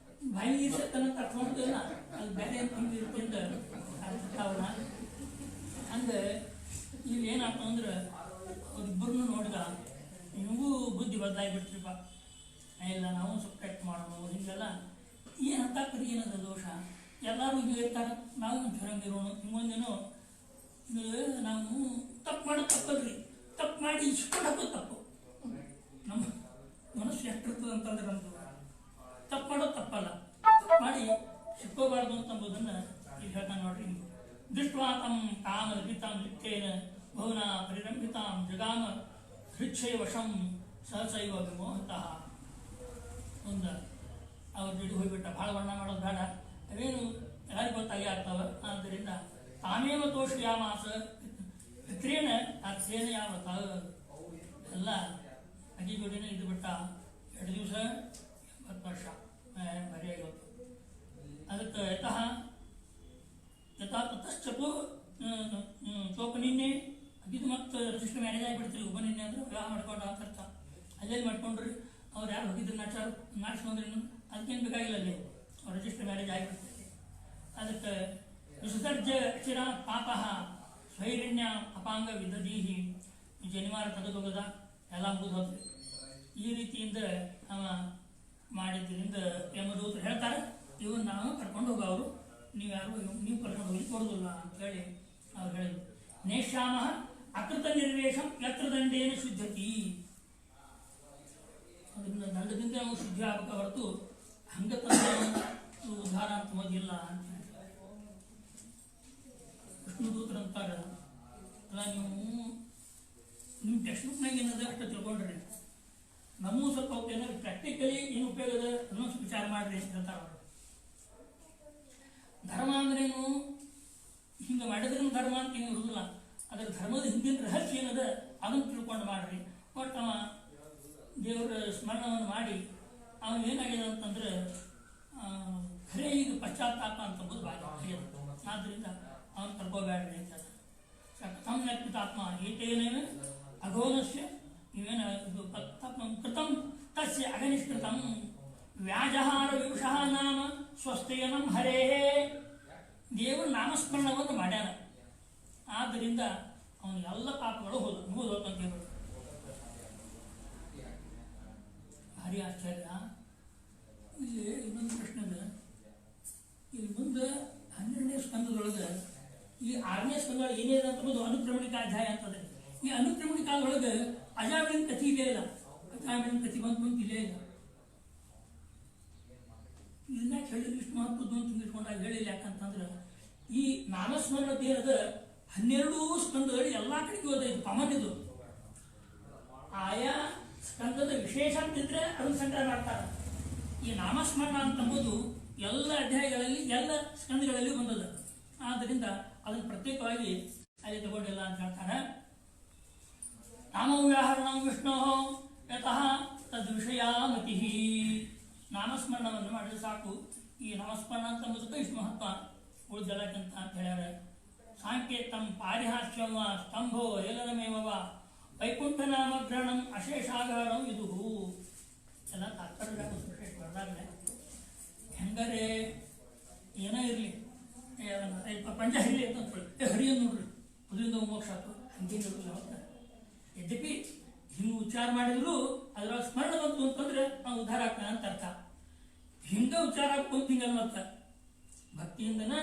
ಬಾಯಿ ನೀರು ಸೇತಾನ ಅಂತ ಅರ್ಥ ಮಾಡ್ತೀವಲ್ಲ, ಅದು ಬೇರೆ ಅಂತ ಇರುತ್ತೆ ಅಂತ ಅರ್ಥವಲ್ಲ. ಹಂಗೆ ಇಲ್ಲಿ ಏನಾಗ್ತ ಅಂದ್ರೆ ಅವ್ರಿಬ್ಬರನ್ನು ನೋಡಿದ ನಿಮಗೂ ಬುದ್ಧಿ ಬದಲಾಗಿಬಿಡ್ತೀರಪ್ಪ. ಇಲ್ಲ ನಾವು ಸ್ವಲ್ಪ ಕಟ್ ಮಾಡೋಣ ಹಿಂಗೆಲ್ಲ ಏನು ಹತ್ತಾಕ್ರಿ ಏನದ ದೋಷ. ಎಲ್ಲರೂ ಹಿಂಗೆ ಇರ್ತಾರೆ, ನಾವು ಹಂಗಿರೋಣ. ಹಿಂಗೊಂದೇನೋ ನಾವು ತಪ್ಪು ಮಾಡೋದು ತಪ್ಪಲ್ರಿ, ತಪ್ಪು ಮಾಡಿ ಇಸ್ಕೊಂಡು ಹಾಕೋದು ತಪ್ಪು. ನಮ್ಮ ಮನಸ್ಸು ಎಷ್ಟಿರ್ತದೆ ಅಂತಂದ್ರೆ ನಮ್ದು ತಪ್ಪು ಮಾಡೋದು ತಪ್ಪಲ್ಲ, ತಪ್ಪು ಮಾಡಿ ಸಿಕ್ಕೋಬಾರ್ದು ಅಂತಂಬುದನ್ನು ಈಗ ಹೇಳ್ತಾನೆ ನೋಡ್ರಿ. ದೃಷ್ಟ್ವಾತಂ ಕಾಮಲಭಿತಾಂ ನಿತ್ಯೇನ ಭವನ ಪರಿರಂಭಿತಾಂ ಜಗಾಮ ಹೃಚ್ಛಯ ವಶಂ ಸಹಸೈವ ವಿಮೋಹತಃ. ಒಂದು ಅವ್ರ ಜೊತೆ ಹೋಗ್ಬಿಟ್ಟ. ಭಾಳ ಬಣ್ಣ ಮಾಡೋದು ಬೇಡ, ಅವೇನು ಎಲ್ಲರಿಗೂ ಗೊತ್ತಾಗಿ ಆಗ್ತಾವ. ಆದ್ದರಿಂದ ತಾಮೇವ ತೋಷಯಾಮಾಸ ಪಿತ್ರೇನ ಅರ್ಥೇನ ಯಾವತ್ತ ಎಲ್ಲ ಅಗಿ ಜೋಡಿನ ಇದು ಬಿಟ್ಟ. 2 ದಿವಸ 20 ವರ್ಷ ಬರೆಯಾಗಿತ್ತು. ಅದಕ್ಕೆ ಯಥಾ ತತಶ್ಚಪು ಚೋಪನಿನ್ನೆ ಅಗಿದು ಮತ್ತೆ ರಿಜಿಸ್ಟರ್ ಮ್ಯಾರೇಜ್ ಆಗಿಬಿಡ್ತೀರಿ. ಉಪನಿನ್ನೆ ಅಂದ್ರೆ ವಿವಾಹ ಮಾಡ್ಕೊಂಡು ಅಂತ ಅರ್ಥ. ಅಲ್ಲೇನು ಮಾಡ್ಕೊಂಡ್ರಿ ಅವ್ರು ಯಾರು ಹೋಗಿದ್ರು ನಾಡ್ಸ್ಕೊಂಡ್ರಿ ಅದಕ್ಕೇನು ಬೇಕಾಗಿಲ್ಲ. ಅಲ್ಲಿ ಅವ್ರು ರಿಜಿಸ್ಟರ್ ಮ್ಯಾರೇಜ್ ಆಗಿಬಿಡ್ತೀರಿ. ಅದಕ್ಕೆ ವಿಸರ್ಜ ಚಿರ ಪಾಪ ಸ್ವೈರಣ್ಯ ಅಪಾಂಗ ವಿದಧೀಹಿ ಜನಿವಾರ ತಗದೋಗದ ಎಲ್ಲ ಮುಗಿದು ಹೋದ್ರಿ. ಈ ರೀತಿಯಿಂದ ಅವ ಮಾಡಿದ್ದರಿಂದ ಯಮದೂತರು ಹೇಳ್ತಾರೆ ಇವನ್ನ ನಾವು ಕರ್ಕೊಂಡು ಹೋಗೋರು, ನೀವು ಯಾರು ನೀವು ಕರ್ಕೊಂಡು ಹೋಗಿ ಕೊಡೋದಿಲ್ಲ ಅಂತೇಳಿ ಅವ್ರು ಹೇಳಿದ್ರು. ನೇಷ್ಯಾಮ ಅಕೃತ ನಿರ್ವೇಶಂ ಯತ್ರ ದಂಡೇನ ಶುದ್ಧತಿ. ಅದರಿಂದ ದಂಡದಿಂದ ನಾವು ಶುದ್ಧಿ ಆಗಬೇಕ ಹೊರತು ಹಂಗೆ ತಂದು ಉದ್ಧಾರ ಅಂತ ಓದಿಲ್ಲ ಅಂತ ಹೇಳಿ ವಿಷ್ಣುದೂತರಂತಾರ. ಅಲ್ಲ ನೀವು ನಿಮ್ಮ ಟೆಕ್ಸ್ಟ್ ಬುಕ್ನಾಗ ಏನದ ಅಷ್ಟು ತಿಳ್ಕೊಂಡ್ರಿ, ನಮಗೂ ಸ್ವಲ್ಪ ಏನಾದ್ರು ಪ್ರಾಕ್ಟಿಕಲಿ ಏನು ಉಪಯೋಗ ಅದ ಅದನ್ನು ವಿಚಾರ ಮಾಡ್ರಿ ಅಂತ ಹೇಳ್ತಾರ ಅವರು. ಧರ್ಮ ಅಂದ್ರೇನು ಹಿಂಗೆ ಮಾಡಿದ್ರೂ ಧರ್ಮ ಅಂತ ಏನು ಇರುದಿಲ್ಲ. ಅದರ ಧರ್ಮದ ಹಿಂದಿನ ರಹಸ್ಯ ಏನದ ಅದನ್ನು ತಿಳ್ಕೊಂಡು ಮಾಡ್ರಿ. ಬಟ್ ಅವ ದೇವರ ಸ್ಮರಣವನ್ನು ಮಾಡಿ ಅವನು ಏನಾಗಿದೆ ಅಂತಂದ್ರೆ ಖರೆ ಈಗ ಪಶ್ಚಾತ್ತಾಪ ಅಂತಂಬುದು ಭಾಳ ಆಗ್ಯದ. ಆದ್ದರಿಂದ ಅವನು ಕರ್ಕೋಬೇಡ್ರಿ ಅಂತ. ಕಥಂ ನರ್ಪಿತಾತ್ಮ ಏತೇನೇನ ಅಘೋನಸ್ಯ ಇವೇನ ಕೃತಂ ತಸ್ಯ ಅಗನಿಷ್ಕೃತಂ ವ್ಯಾಜಹಾರ ವಿವಶಃ ನಾಮ ಸ್ವಸ್ಥಯನಂ ಹರೇ. ದೇವರ ನಾಮಸ್ಮರಣವನ್ನು ಮಾಡ್ಯಾನ. ಆದ್ದರಿಂದ ಅವನ ಎಲ್ಲ ಪಾಪಗಳು ಮುಗಿದೋತು ಅಂತ ಹೇಳ್ಬಿಟ್ಟು ಭಾರಿ ಆಶ್ಚರ್ಯ. ಇಲ್ಲಿ ಇನ್ನೊಂದು ಪ್ರಶ್ನೆ ಇದೆ. ಇಲ್ಲಿ ಮುಂದೆ 12ನೇ ಸ್ಕಂದದೊಳಗೆ ಈ 6ನೇ ಸ್ಕಂದೊಳಗೆ ಏನಿದೆ ಅಂತಂಬುದು ಅನುಕ್ರಮಣಿಕ ಅಧ್ಯಾಯ ಅಂತದೆ. ಈ ಅನುಕ್ರಮಣಿಕಾದೊಳಗೆ ಅಜಾಮಿಳನ ಕಥೆ ಇಲ್ಲೇ ಇಲ್ಲ. ಅಜಾಮಿಳನ ಕಥೆ ಬಂತು ಇಲ್ಲೇ ಇಲ್ಲ. ಇದನ್ನ ಹೇಳಿದ್ರೆ ಇಷ್ಟು ಮಹತ್ವದ್ದು ಅಂತ ಇಟ್ಕೊಂಡಾಗ ಹೇಳಿಲ್ಲ. ಯಾಕಂತಂದ್ರೆ ಈ ನಾಮಸ್ಮರಣ ದೇಹದ 12 ಸ್ಕಂದಗಳು ಎಲ್ಲ ಕಡೆಗೂ ಹೋದ. ಇದು ಕಾಮನ್. ಇದು ಆಯಾ ಸ್ಕಂದದ ವಿಶೇಷ ಅಂತಿದ್ರೆ ಅದನ್ನು ಸಂಗ್ರಹ ಮಾಡ್ತಾರೆ. ಈ ನಾಮಸ್ಮರಣ ಅಂತಂಬುದು ಎಲ್ಲ ಅಧ್ಯಾಯಗಳಲ್ಲಿ ಎಲ್ಲ ಸ್ಕಂದಗಳಲ್ಲಿ ಬಂದದ. ಆದ್ದರಿಂದ ಅದನ್ನು ಪ್ರತ್ಯೇಕವಾಗಿ ಅಲ್ಲಿ ತಗೊಂಡಿಲ್ಲ ಅಂತ ಹೇಳ್ತಾರೆ. ನಾಮವ್ಯಾಹರಣ ವಿಷ್ಣು ಯತಃ ತದ್ವಿಷಯಾಮತಿ. ನಾಮಸ್ಮರಣವನ್ನು ಮಾಡಿದ್ರೆ ಸಾಕು. ಈ ನಾಮಸ್ಮರಣ ಅಂತಂಬುದಕ್ಕೆ ಇಷ್ಟು ಮಹತ್ವ ಉಳಿದೆಲ್ಲಕ್ಕಿಂತ ಅಂತ ಹೇಳ್ಯಾರ. ಸಾಂಕೇತಂ ಪಾರಿಹಾಸ್ಯವ ಸ್ತಂಭೋ ಏಲನಮೇವ ವೈಕುಂಠ ನಾಮಗ್ರಹಣಂ ಅಶೇಷಾಗಾರಂ ಇದು ಎಲ್ಲ ತಾತ್ಪರ್ಯ ವಿಶೇಷ ಬರ್ದಾಗಲೇ ಹೆಂಗಾರೆ ಏನೋ ಇರಲಿ ಪಂಚ ಹರಿ ಅಂತ ಹರಿ ಅಂತ ನೋಡ್ರಿ, ಅದರಿಂದ ಮೋಕ್ಷ ಆಯ್ತು. ಹಂಗೇನಿರಲಿಲ್ಲ. ಯದ್ಯಪಿ ಹಿಂಗೆ ಉಚ್ಚಾರ ಮಾಡಿದ್ರು ಅದರ ಸ್ಮರಣ ಬಂತು ಅಂತಂದ್ರೆ ನಾವು ಉದ್ಧಾರ ಆಗ್ತಾನೆ ಅಂತ ಅರ್ಥ. ಹಿಂಗೆ ಉಚ್ಚಾರ ಹಾಕೊಂಡು ಹಿಂಗಲ್ಲ ಅಂತ ಭಕ್ತಿಯಿಂದನ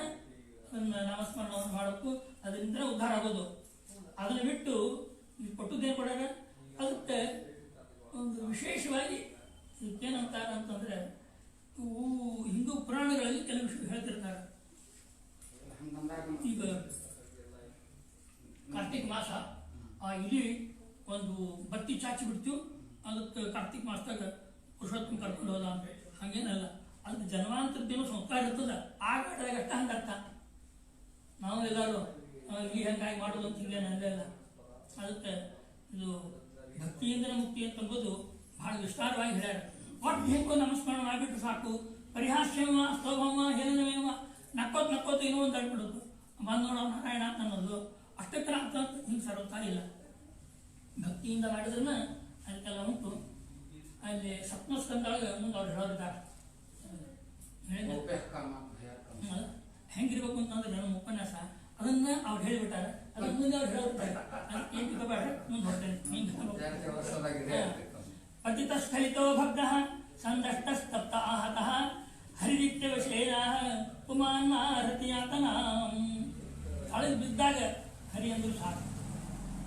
ನಾಮಸ್ಮರಣವನ್ನು ಮಾಡಬೇಕು. ಅದರಿಂದ ಉದ್ಧಾರ ಆಗೋದು. ಅದನ್ನು ಬಿಟ್ಟು ಕೊಟ್ಟದ್ದೇನು ಕೊಡೋಣ. ಅದಕ್ಕೆ ಒಂದು ವಿಶೇಷವಾಗಿ ಇದಕ್ಕೇನಂತಾರ ಅಂತಂದ್ರೆ ಹಿಂದೂ ಪುರಾಣಗಳಲ್ಲಿ ಕೆಲವು ವಿಷಯ ಹೇಳ್ತಿರ್ತಾರೆ. ಈಗ ಕಾರ್ತಿಕ್ ಮಾಸ ಇಲ್ಲಿ ಒಂದು ಬತ್ತಿ ಚಾಚಿ ಬಿಡ್ತೀವಿ, ಅದಕ್ಕೆ ಕಾರ್ತಿಕ್ ಮಾಸದಾಗ ಪುರುಷೋತ್ತಮ ಕರ್ಕೊಂಡು ಹೋದ ಅಂದ್ರೆ ಹಂಗೇನಲ್ಲ. ಅದಕ್ಕೆ ಜನ್ಮಾಂತರದ್ದೇನೋ ಸಂಸ್ಕಾರ ಇರ್ತದ. ಆಗ ಅಷ್ಟ ಹಂಗರ್ಥ. ನಾವು ಎಲ್ಲರೂ ಇಲ್ಲಿ ಹೆಂಗಾಗಿ ಮಾಡೋದು ಅಂತ ಹಿಂಗೇನು ಅಲ್ಲೆಲ್ಲ. ಅದಕ್ಕೆ ಇದು ಭಕ್ತಿಯಿಂದ ಮುಕ್ತಿ ಅಂತಂಬುದು ಬಹಳ ವಿಸ್ತಾರವಾಗಿ ಹೇಳ್ಯಾರ. ಒಟ್ಟು ಹೆಂಗೋ ನಮಸ್ಮರಣ ಮಾಡಿಬಿಟ್ಟು ಸಾಕು. ಪರಿಹಾಸ್ಯವ ಸ್ತೋಭವ ಹೇಳನವೇವ ನಕ್ಕೋತ್ ಏನೋ ಒಂದು ಅಡ್ಬಿಡೋದು, ಬಂದು ನೋಡೋ ನಾರಾಯಣ ಅಂತ ಅನ್ನೋದು ಅಷ್ಟಕ್ಕೆ ಅಂತ ಹಿಂಗೆ ಸರ್ವತಾ ಇಲ್ಲ. ಭಕ್ತಿಯಿಂದ ಮಾಡಿದ್ರನ್ನ ಅದಕ್ಕೆಲ್ಲ ಉಂಟು. ಅಲ್ಲಿ ಸಪ್ತಸ್ಕಂದೊಳಗೆ ಮುಂದೆ ಅವ್ರು ಹೇಳೋರಿದ್ದಾರೆ ಹೆಂಗಿರ್ಬೇಕು ಅಂತಂದ್ರೆ ನಮ್ಮ ಉಪನ್ಯಾಸ ಅದನ್ನ ಅವ್ರು ಹೇಳಿಬಿಟ್ಟಾರೆ. ಅದನ್ನ ಮುಂದೆ ಅವ್ರು ಹೇಳೋರಿದ್ದಾರೆ. ಅದಕ್ಕೆ ಏನು ತಿಳ್ಕೊಬೇಡ, ಮುಂದೆ ಹೊರಟೇನೆ. ಪತಿತ ಸ್ಥಳಿತೋ ಭಗ್ನ ಸಂದಷ್ಟಸ್ತಪ್ತ ಆಹತಃ ಹರಿನಿತ್ಯವಶೇನ ಪುಮಾನ್ನ ರತಿಯಾತನ. ಹಳಗೆ ಬಿದ್ದಾಗ ಹರಿ ಅಂದ್ರು ಸಾಕು.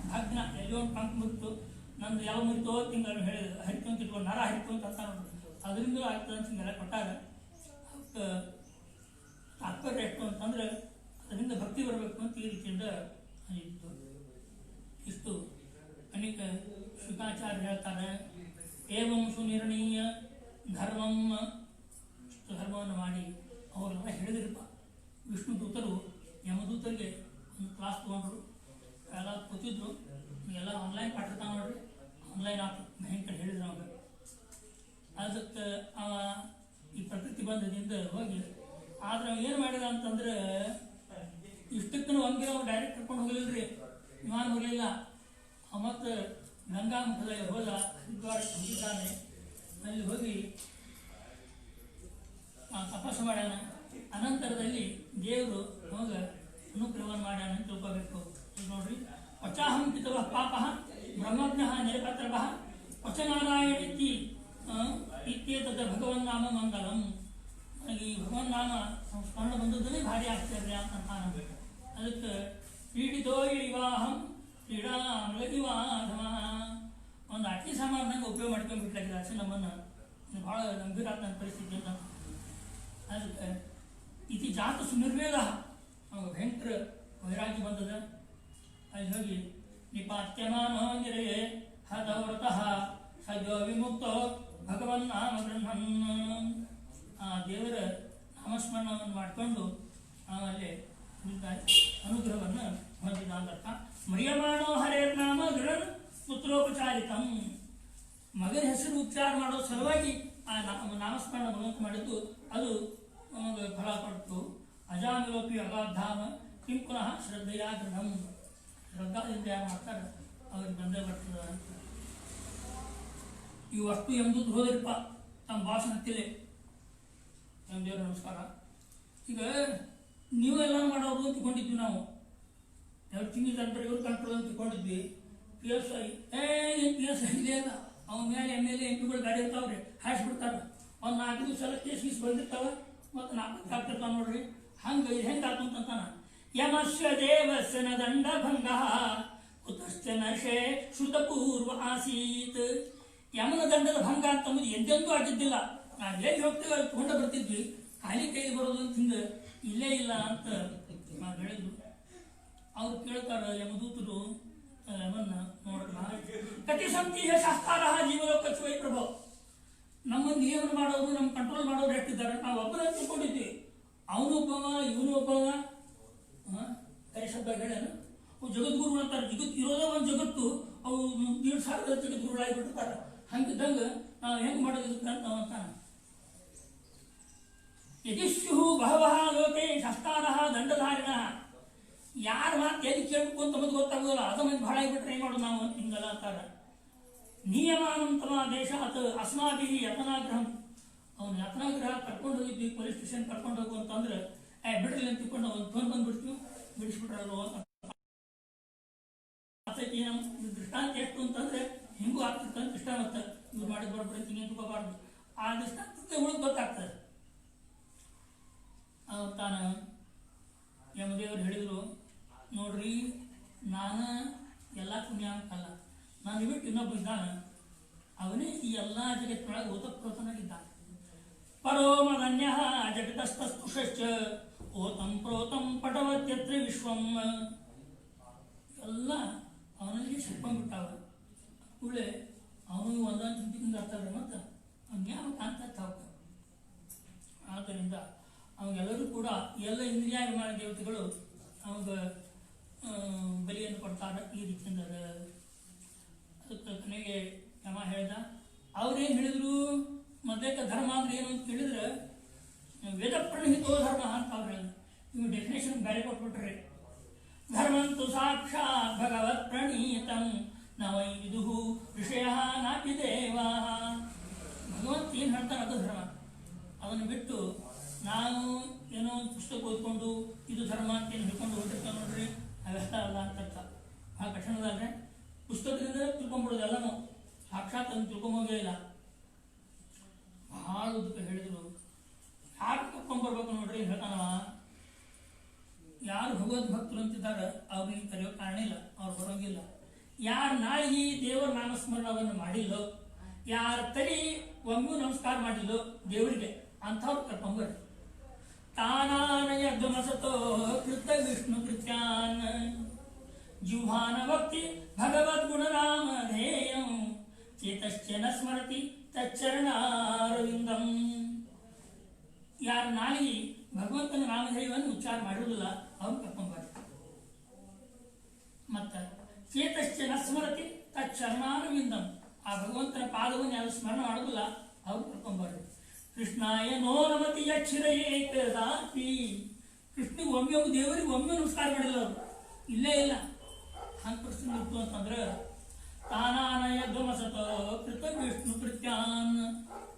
ಭಗ್ನ ಎಲ್ಲೋ ಒಂದು ಪಂಕ್ ಮುರಿತು, ನಂದು ಯಾವ ಮುರಿತೋ ತಿಂಗಳು ಹೇಳಿದ್ರು ಹರಿತು ಅಂತ ಇಟ್ಕೊಂಡು ನರ ಹರಿತು ಅಂತ ಅಂತ ನೋಡ್ರಿ. ಅದರಿಂದ ಆಗ್ತದೆ ಅಂತ ಹಿಂಗೆಲ್ಲ ಕೊಟ್ಟಾಗ ಅದಕ್ಕೆ ತಾತ್ಪರ್ಯ ಎಷ್ಟು ಅಂತಂದ್ರೆ ಅದರಿಂದ ಭಕ್ತಿ ಬರಬೇಕು ಅಂತ ಈ ರೀತಿಯಿಂದ ಇತ್ತು. ಇಷ್ಟು ಅನೇಕ ಶುಕಾಚಾರ್ಯ ಹೇಳ್ತಾರೆ. ಏವಂ ಸುನಿರ್ಣೀಯ ಧರ್ಮವನ್ನು ಮಾಡಿ ಅವರೆಲ್ಲ ಹೇಳಿದ್ರಪ್ಪ. ವಿಷ್ಣು ದೂತರು ಯಮದೂತರಿಗೆ ಒಂದು ಕ್ಲಾಸ್ ತೊಗೊಂಡ್ರು, ಎಲ್ಲ ಕೂತಿದ್ರು. ಎಲ್ಲ ಆನ್ಲೈನ್ ಪಾಠ ಇರ್ತಾವೆ ನೋಡ್ರಿ, ಆನ್ಲೈನ್ ಆತು ಭಯಂಕರ ಹೇಳಿದ್ರು ಅವಾಗ. ಅದಕ್ಕೆ ಈ ಪ್ರಕೃತಿ ಬಂಧದಿಂದ ಹೋಗಿ ಆದ್ರೆ ಏನು ಮಾಡಿದ ಅಂತಂದ್ರೆ ಇಷ್ಟಕ್ಕೂ ಹಂಗೆ ಅವ್ರು ಡೈರೆಕ್ಟ್ ಕರ್ಕೊಂಡು ಹೋಗಲಿಲ್ರಿ, ವಿಮಾನ ಹೋಗಲಿಲ್ಲ. ಮತ್ತು ಗಂಗಾಮಠದಲ್ಲಿ ಹೋದ, ಹರಿದ್ವಾರಕ್ಕೆ ಹೋಗಿದ್ದಾನೆ. ಅಲ್ಲಿ ಹೋಗಿ ತಪಸ್ಸು ಮಾಡ್ಯಾನ. ಅನಂತರದಲ್ಲಿ ದೇವರು ಹೋಗ ಅನುಗ್ರಹವನ್ನು ಮಾಡ್ಯಾನ ಅಂತ ತಿಳ್ಕೋಬೇಕು. ನೋಡ್ರಿ, ಪಚಾಹಂಕಿತವ ಪಾಪ ಬ್ರಹ್ಮಜ್ಞ ನಿರಪತ್ರಭ ಪಚನಾರಾಯಣಿ ಇತ್ಯೇತದ ಭಗವನ್ನಾಮ ಮಂಗಲಂ. ನನಗೆ ಈ ಭಗವನ್ನಾಮ ಸ್ಮರಣ ಬಂದದ್ದೇ ಭಾರಿ ಆಶ್ಚರ್ಯ ಅಂತ ಅನ್ಬೇಕು. ಅದಕ್ಕೆ ಪೀಡಿತೋ ವಿವಾಹಂ ಕ್ರೀಡಾಂಗಲಿವಾಧಮ ಒಂದು ಅಟ್ಟಿ ಸಾಮಾನ್ಯಂಗೆ ಉಪಯೋಗ ಮಾಡ್ಕೊಂಡ್ಬಿಟ್ಲಾಗಿದೆ. ಅಷ್ಟೇ ನಮ್ಮನ್ನು ಭಾಳ ಗಂಭೀರ ಆದ ಪರಿಸ್ಥಿತಿ ಅಂತ. ಅದಕ್ಕೆ ಇತಿ ಜಾತ ಸುನಿರ್ವೇದ ಅವಾಗ ಭಯಂಕರ ವೈರಾಗ್ಯ ಬಂದದ. ಅಲ್ಲಿ ಹೋಗಿ ನಿಪಾತ್ಯಮಾನೋ ಗಿರೇ ಹದವ್ರತಃ ಸದ್ಯೋ ವಿಮುಕ್ತೋ ಭಗವನ್ನಾಮ ಬ್ರಹ್ಮನ್. ಆ ದೇವರ ನಾಮಸ್ಮರಣವನ್ನು ಮಾಡಿಕೊಂಡು ಅಲ್ಲಿ ಅನುಗ್ರಹವನ್ನು ಹೊಂದಿದ ಅಂತ. ಮರಿಯಮಾನೋ ಹರೇರ್ನಾಮ ಗೃಹನ್ ಪುತ್ರೋಪಚಾರಿಕಂ. ಮಗನ ಹೆಸರು ಉಚ್ಚಾರ ಮಾಡೋ ಸಲುವಾಗಿ ಆ ನಾಮಸ್ಮರಣ ಭಗವಂತ ಮಾಡಿದ್ದು ಅದು ನಮಗೆ ಫಲ ಕೊಡ್ತು. ಅಜಾಮಿಲೋಪಿ ಅಗಾಧಾಮ ಕಿಂ ಪುನಃ ಶ್ರದ್ಧೆಯ ಗೃಹಂ. ಶ್ರದ್ಧಾದಿಂದ ಯಾರು ಮಾಡ್ತಾರೆ ಅವ್ರಿಗೆ ಬಂದೇ ಬರ್ತದ ಅಂತ. ಇವು ಅಷ್ಟು ಎಂಬುದು ಹೋದ್ರಪ್ಪ ತಮ್ಮ ಭಾಷಣ ಹತ್ತಿಲೆ ದೇವ್ರ ನಮಸ್ಕಾರ. ಈಗ ನೀವೆಲ್ಲ ಮಾಡೋದು ಅಂತ ತಿಳ್ಕೊಂಡಿದ್ವಿ ನಾವು. ಎರಡು ತಿಂಗಳ ನಂತರ ಇವ್ರು ಕಂಟ್ರೋಲ್ ಅಂತ ತಿಳ್ಕೊಂಡಿದ್ವಿ. ಪಿ ಎಸ್ ಐ ಏನು ಪಿ ಎಸ್ ಐ ಇದೇ ಅಲ್ಲ, ಅವನ ಮೇಲೆ MLA MP ಗಾಡಿ ಇರ್ತಾವ್ರಿ, ಹಾಯಿಸ್ಬಿಡ್ತಾರೆ. ಒಂದು 4 ದಿವಸ ಎಲ್ಲ ಕೇಸ್ ಬಂದಿರ್ತಾವ, ಮತ್ತು 4 ಆಗ್ತಿರ್ತಾವ ನೋಡ್ರಿ. ಹಂಗೆ ಇದು ಹೆಂಗೆ ಆತು ಅಂತಾನ. ಯಮಸ್ಯ ದೇವಸ್ಯ ನ ದಂಡಭಂಗ ಕುತಶ್ಚ ನಶೆ ಶ್ರುತಪೂರ್ವ ಆಸೀತ್. ಯಮನ ದಂಡದ ಭಂಗ ಅಂತಂಬುದು ಎಂದೆಂದೂ ಆಗಿದ್ದಿಲ್ಲ. ನಾವು ಎಲ್ಲಿ ಹೋಗ್ತೀವಿ ಅಲ್ಲಿ ತಗೊಂಡ ಬರ್ತಿದ್ವಿ, ಖಾಲಿ ಕೈ ಬರೋದು ಅಂತ ಹಿಂಗೆ ಇಲ್ಲೇ ಇಲ್ಲ ಅಂತ ನಾವು ಹೇಳಿದ್ರು. ಅವ್ರು ಕೇಳ್ತಾರ ಯಮದೂತರು ಯಮನ್ನ, ನೋಡ್ರ ಕತಿ ಸಂತೀಹ ಶಾಸ್ತಾರ ಜೀವಲೋಕ ವೈ ಪ್ರಭು, ನಮ್ಮ ನಿಯಮನ ಮಾಡೋರು ನಮ್ಮ ಕಂಟ್ರೋಲ್ ಮಾಡೋರು ಎಷ್ಟಿದ್ದಾರೆ, ನಾವು ಒಬ್ಬರೇ ತಿಳ್ಕೊಂಡಿದ್ವಿ. ಅವನು ಒಬ್ಬವ ಇವನು ಒಬ್ಬವ. ಕೈ ಶಬ್ದ ಹೇಳೇನು ಜಗದ್ಗುರು ಅಂತಾರೆ. ಜಗತ್ತು ಇರೋದೇ ಒಂದು ಜಗತ್ತು, ಅವು 1,000 ಜಗದ್ಗುರುಗಳಾಗಿಬಿಟ್ಟಿರ್ತಾರೆ. ಹಂಗಿದ್ದಂಗೆ ನಾವು ಹೆಂಗೆ ಮಾಡೋದಕ್ಕೆ ಅಂತ ಅಂತಾನೆ. ಯದಿಶ್ಯು ಬಹವಃ ಲೋಕೆ ಶಾಸ್ತಾರ ದಂಡಧಾರಿಣ, ಯಾರ ಮಾತು ಎಲ್ಲಿ ಕೇಳಬೇಕು ಅಂತ ನಮಗೆ ಗೊತ್ತಾಗೋದಿಲ್ಲ, ಅದ ಮಂದಿ ಭಾಳ ಆಗಿಬಿಟ್ರೆ ಏನು ಮಾಡೋದು ನಾವು ಅಂತ ಹಿಂಗೆಲ್ಲ ಅಂತಾರೆ. ನಿಯಮಾನಂತಮ ದೇಶಾತ್ ಅಸ್ಮಾಭಿ ಯತನಾಗ್ರಹಂ, ಅವ್ನು ಯತನಾಗ್ರಹ ಕರ್ಕೊಂಡು ಹೋಗಿದ್ವಿ, ಪೊಲೀಸ್ ಸ್ಟೇಷನ್ ಕರ್ಕೊಂಡು ಹೋಗು ಅಂತಂದ್ರೆ ಬಿಡ್ರಿ ಅಂತ ತಿಳ್ಕೊಂಡು ಅವ್ನು ಫೋನ್ ಬಂದ್ಬಿಡ್ತೀವಿ, ಬಿಡಿಸ್ಬಿಟ್ರಲ್ವ ಅಂತ. ನಮ್ಮ ದೃಷ್ಟಾಂತ ಎಷ್ಟು ಅಂತಂದ್ರೆ ಹಿಂಗೂ ಆಗ್ತಿರ್ತಂತ ಇಷ್ಟ ಮತ್ತೆ ಇವ್ರು ಮಾಡಿದ್ ಬರ್ಬಿಡ್ತೀನಿ ಅಂತ ತಗೋಬಾರ್ದು. ಆ ದೃಷ್ಟಾಂತಕ್ಕೆ ಉಳಿದು ಗೊತ್ತಾಗ್ತದೆ. ತಾನು ಯಮದೇವರು ಹೇಳಿದ್ರು, ನೋಡ್ರಿ ನಾನು ಎಲ್ಲ ಪುಣ್ಯಾಂಕಲ್ಲ, ನಾನು ಬಿಟ್ಟು ಇನ್ನೊಬ್ಬ ಇದ್ದಾನೆ, ಅವನೇ ಈ ಎಲ್ಲ ಜಗತ್ತಿನೊಳಗೆ ಓತಪ್ರೋತನಾಗಿದ್ದಾನೆ. ಪರೋ ಮದನ್ಯ ಜಗತಸ್ತಸ್ತುಷಶ್ಚ ಓತಂ ಪ್ರೋತಂ ಪಟವತ್ಯತ್ರ ವಿಶ್ವಂ, ಎಲ್ಲ ಅವನಲ್ಲಿ ಸಿಕ್ಕೊಂಡ್ಬಿಟ್ಟಾವ. ಕೂಡಲೇ ಅವನು ಒಂದೊಂದು ಚಿಂತಿಯಿಂದ ಆಗ್ತಾರೆ ಮತ್ತು ಅವ್ನ್ಯಾವ ಕಾಣ್ತಾ. ಆದ್ದರಿಂದ ಅವಾಗೆಲ್ಲರೂ ಕೂಡ ಎಲ್ಲ ಇಂದ್ರಿಯಾಭಿಮಾನ ದೇವತೆಗಳು ಅವಾಗ ಬಲಿಯನ್ನು ಕೊಡ್ತಾರೆ. ಈ ರೀತಿಯಿಂದ ಅದಕ್ಕೆ ಕೊನೆಗೆ ಯಮ ಹೇಳ್ದ, ಅವ್ರೇನು ಹೇಳಿದ್ರು, ಮೊದಲೇಕ ಧರ್ಮ ಅಂದ್ರೆ ಏನು ಅಂತ ಕೇಳಿದ್ರೆ ವೇದ ಪ್ರಣಹಿತೋ ಧರ್ಮ ಅಂತ ಅವ್ರು ಹೇಳಿದ್ರು. ಇವು ಡೆಫಿನೇಷನ್ ಬೇರೆ ಕೊಟ್ಬಿಟ್ರೆ, ಧರ್ಮಂತು ಸಾಕ್ಷಾತ್ ಭಗವತ್ ಪ್ರಣೀತಂ ನ ವೈ ವಿದುಹು ಋಷಯ ನಾಪಿ ದೇವಾ. ಭಗವಂತ ಏನು ಹೇಳ್ತಾನೆ ಅದು ಧರ್ಮ. ಅದನ್ನು ಬಿಟ್ಟು ನಾವು ಏನೋ ಪುಸ್ತಕ ಓದ್ಕೊಂಡು ಇದು ಧರ್ಮ ಅಂತ ಏನು ಹಿಡ್ಕೊಂಡು ಹೋಗಿರ್ತಾವೆ ನೋಡ್ರಿ, ಅವೆಲ್ಲ ಅಲ್ಲ ಅಂತ ಭಾಳ ಕಠಿಣದಾದ್ರೆ ಪುಸ್ತಕದಿಂದ ತಿಳ್ಕೊಂಡ್ಬಿಡೋದು ಎಲ್ಲನೂ, ಸಾಕ್ಷಾತ್ ಅದನ್ನು ತಿಳ್ಕೊಂಬೋಗೇ ಇಲ್ಲ. ಭಾಳ ಉದ್ದಕ್ಕೆ ಹೇಳಿದ್ರು. ಯಾರು ಕರ್ಕೊಂಡ್ಬರ್ಬೇಕು ನೋಡ್ರಿ ಹೇಳ್ತಾನವ, ಯಾರು ಭಗವದ್ ಭಕ್ತರು ಅಂತಿದ್ದಾರೆ ಅವ್ರಿಗೆ ಕರೆಯೋ ಕಾರಣ ಇಲ್ಲ, ಅವ್ರು ಬರೋಂಗಿಲ್ಲ. ಯಾರು ನಾಳೆಗೆ ದೇವರ ನಾಮಸ್ಮರಣವನ್ನು ಮಾಡಿಲ್ಲೋ, ಯಾರ ತಲೆ ಒಮ್ಮೆ ನಮಸ್ಕಾರ ಮಾಡಿಲ್ಲೋ ದೇವರಿಗೆ, ಅಂಥವ್ರು ಕರ್ಕೊಂಬರ್ರಿ. ತಾನಾನಯ ಧ್ವಮಸತೋ ಕೃತ ವಿಷ್ಣು ಕೃತ್ಯಾನ್ ಜುಹಾನ ಭಕ್ತಿ ಭಗವದ್ ಗುಣನಾಮ ಧ್ಯೇಯಂ ಚೇತಶ್ಚ ನ ಸ್ಮರತಿ ತಚ್ಚರಣಾರವಿಂದಂ. ಯಾರ ನಾಲಿಗೆ ಭಗವಂತನ ನಾಮಧೇಯವನ್ನು ಉಚ್ಚಾರ ಮಾಡಿರುವುದಿಲ್ಲ ಅವ್ರು ಕರ್ಕೊಂಬರ್ರಿ. ಮತ್ತು ಚೇತಶ್ಚ ನ ಸ್ಮರತಿ ತಚ್ಚರಣಾರವಿಂದಂ, ಆ ಭಗವಂತನ ಪಾದವನ್ನು ಯಾರು ಸ್ಮರಣ ಮಾಡೋದಿಲ್ಲ ಅವ್ರು ಕರ್ಕೊಂಬರ್ರಿ. ಕೃಷ್ಣಾಯ ನೋ ನಮತಿ ಯಕ್ಷರಯೇಕದಾಪಿ, ಕೃಷ್ಣಿಗೆ ಒಮ್ಮೆ ದೇವರಿಗೆ ಒಮ್ಮೆ ನಮಸ್ಕಾರ ಮಾಡಿಲ್ಲ ಅವರು, ಇಲ್ಲೇ ಇಲ್ಲ. ಹಂಗೆ ಪರಿಸ್ಥಿತಿ ಇತ್ತು ಅಂತಂದ್ರೆ ತಾನಾನಯ ಧ್ವಮಸತ ಕೃತ ವಿಷ್ಣು ಕೃತ್ಯಾನ್,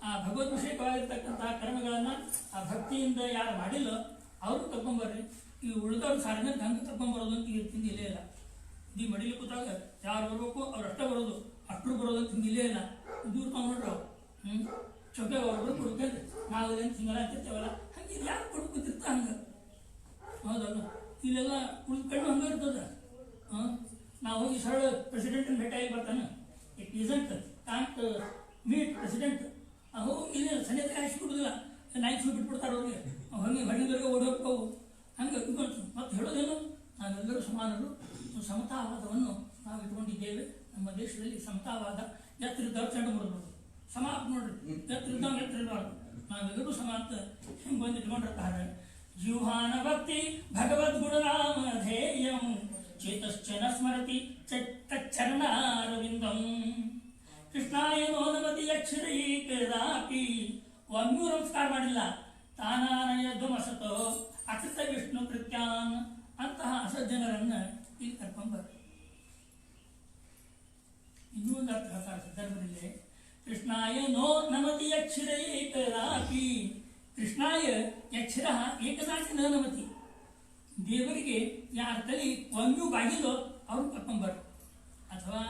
ಆ ಭಗವದ್ಭಿಷೇಕವಾಗಿರ್ತಕ್ಕಂತಹ ಕರ್ಮಗಳನ್ನು ಆ ಭಕ್ತಿಯಿಂದ ಯಾರು ಮಾಡಿಲ್ಲ ಅವರು ಕರ್ಕೊಂಬರ್ರಿ. ಈ ಉಳಿದವ್ರು ಸಾರ್ವಜನಿಕ ಹಂಗೆ ಕರ್ಕೊಂಬರೋದು ಅಂತ ಇರ್ತಿಂದ ಇಲ್ಲೇ ಇಲ್ಲ. ಈ ಮಡಿಲಿ ಕೂತಾಗ ಯಾರು ಬರ್ಬೇಕು ಅವ್ರು ಅಷ್ಟೇ ಬರೋದು, ಅಷ್ಟರು ಬರೋದು ಅಂತ ಇಲ್ಲೇ ಇಲ್ಲ. ದೂರ ತೊಗೊಂಡ್ರು ಚೊಕ್ಕೆ ಒಬ್ಬರು ಕೊಡ್ತೇನೆ, ನಾವು ಏನು ಸಿಂಗಲ ಅಂತಿರ್ತೇವಲ್ಲ, ಹಂಗೆ ಯಾರು ಕೊಡ್ಕೊತಿರ್ತ ಹಂಗೆ. ಹೌದಲ್ಲ, ಇಲ್ಲೆಲ್ಲ ಉಳಿದ್ಕೊಂಡು ಹಂಗೆ ಇರ್ತದೆ. ನಾವು ಹೋಗಿ ಸರಳ ಪ್ರೆಸಿಡೆಂಟನ್ನು ಭೇಟಿಯಾಗಿ ಬರ್ತಾನೆ, it isn't can't meet president, ಹೋಗಿ ಇಲ್ಲಿ ಸನ್ನಿಧಿ ಹಾಕಿ ಕೊಡೋದಿಲ್ಲ, ನೈಟ್ ಶೂ ಬಿಟ್ಬಿಡ್ತಾರೆ ಅವ್ರಿಗೆ, ಹಂಗೆ ಹಣ್ಣಿದವರೆಗೆ ಓಡಿ ಹೋಗ್ತಾವು. ಹಂಗೆ ಇಟ್ಕೊಳ್ತು. ಮತ್ತು ಹೇಳೋದೇನು, ನಾವೆಲ್ಲರೂ ಸಮಾನರು, ಸಮತಾವಾದವನ್ನು ನಾವು ಇಟ್ಕೊಂಡಿದ್ದೇವೆ. ನಮ್ಮ ದೇಶದಲ್ಲಿ ಸಮತಾವಾದ ಎತ್ತರಿದ್ದವ್ರು ಚಂಡು ಬಿಡಬಹುದು, ಸಮ ನೋಡ್ರಿ, ಎತ್ತರಿದ್ದವ್ರು ಎತ್ತರಿಬಾರ್ದು, ನಾವೆಲ್ಲರೂ ಸಮ ಅಂತ ಹಿಂಗೆ ಬಂದು ಇಟ್ಕೊಂಡಿರ್ತಾರೆ. ಜೀವಾನ ಭಕ್ತಿ ಭಗವದ್ ಗುಣನಾಮ ಧ್ಯೇಯಂ ಚೇತಶ್ಚ ನ ಸ್ಮರತಿ ತಚ್ಚರಣಾರವಿಂದಂ. ಕೃಷ್ಣಾಯ ನೋ ನಮತಿ ಯಕ್ಷರಯೇಕದಾಪಿ, ಒಮ್ಮೂ ನಮಸ್ಕಾರ ಮಾಡಿಲ್ಲ. ತಾನಾನಯ ಧ್ವಮಸತೋ ಅಕೃತ ವಿಷ್ಣು ಕೃತ್ಯಾನ್, ಅಂತಹ ಅಸಜ್ಜನರನ್ನು ಇಲ್ಲಿ ಕರ್ಕೊಂಡ್ಬರ್ರಿ. ಇನ್ನೂ ಒಂದು ಅರ್ಥ ಹೇಳ್ತಾರೆ ಸಂದರ್ಭದಲ್ಲಿ, ಕೃಷ್ಣಾಯ ನೋ ನಮತಿ ಯಕ್ಷರಯೇಕದಾಪಿ, ಕೃಷ್ಣಾಯ ಯಕ್ಷರ ಏಕದಾಸಿ ನ ನಮತಿ, ದೇವರಿಗೆ ಯಾರ ತಲೆ ಒಮ್ಮೆ ಬಾಗಿಲೋ ಅವ್ರು ಕರ್ಕೊಂಬರ್ರಿ. ಅಥವಾ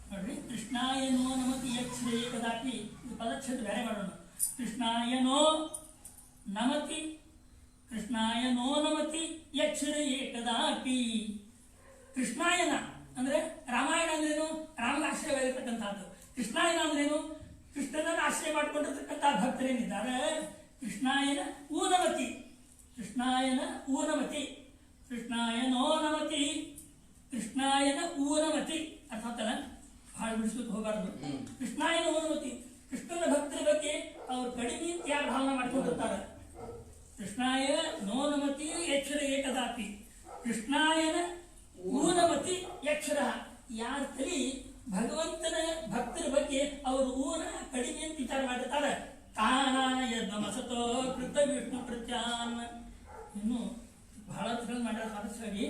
ನೋಡ್ರಿ, ಕೃಷ್ಣಾಯ ನೋ ನಮತಿ ಯಕ್ಷರ ಏಕದಾಪಿ, ಇದು ಪದಚ್ಛೇದ ಬೇರೆ ಮಾಡೋಣ. ಕೃಷ್ಣಾಯ ನೋ ನಮತಿ, ಕೃಷ್ಣಾಯ ನೋ ನಮತಿ ಯಕ್ಷರ ಏಕದಾಪಿ. ಕೃಷ್ಣಾಯನ ಅಂದ್ರೆ ರಾಮಾಯಣ ಅಂದ್ರೇನು, ರಾಮನ ಆಶ್ರಯವಾಗಿರ್ತಕ್ಕಂಥದ್ದು. ಕೃಷ್ಣಾಯನ ಅಂದ್ರೇನು, ಕೃಷ್ಣನನ್ನು ಆಶ್ರಯ ಮಾಡಿಕೊಂಡಿರ್ತಕ್ಕಂಥ ಭಕ್ತರೇನಿದ್ದಾರೆ, ಕೃಷ್ಣಾಯನ ಊನಮತಿ, ಕೃಷ್ಣಾಯನ ಊನಮತಿ, ಕೃಷ್ಣಾಯನೋ ನಮತಿ, ಕೃಷ್ಣಾಯನ ಊನಮತಿ ಅರ್ಥಾತಲ್ಲ, ಹಾಳು ಬಿಡಿಸ್ಲಿಕ್ಕೆ ಹೋಗಬಾರ್ದು. ಕೃಷ್ಣಾಯನ ಊನಮತಿ, ಕೃಷ್ಣನ ಭಕ್ತರ ಬಗ್ಗೆ ಅವ್ರು ಕಡಿಮೆ ಯಾರು ಭಾವನೆ ಮಾಡ್ಕೊಂಡಿರ್ತಾರೆ. ಕೃಷ್ಣಾಯ ನೋನಮತಿ ಯಕ್ಷರ ಏಕದಾಪಿ, ಕೃಷ್ಣಾಯನ ಊನಮತಿ ಯಕ್ಷರ, ಯಾರ ತಲಿ ಭಗವಂತನ ಭಕ್ತರ ಬಗ್ಗೆ ಅವರು ಊನ ಕಡಿಮೆ ಅಂತ ವಿಚಾರ ಮಾಡಿರ್ತಾರೆ. ತಾನಾಯ ನಮಸತೋ ಕೃತ ವಿಷ್ಣು ಕೃತ್ಯಾನ್. ಇನ್ನು ಬಹಳ ಅರ್ಥಗಳು ಮಾಡ್ಯಾರ ಸಾಧಿಸಾಗಿ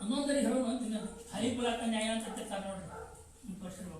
ಒಂದೊಂದರಿ ಹೇಳೋಣ ಅಂತ ಹರಿಕುಲಕ ನ್ಯಾಯ ಅಂತ ನೋಡ್ರಿ ವರ್ಷಗಳು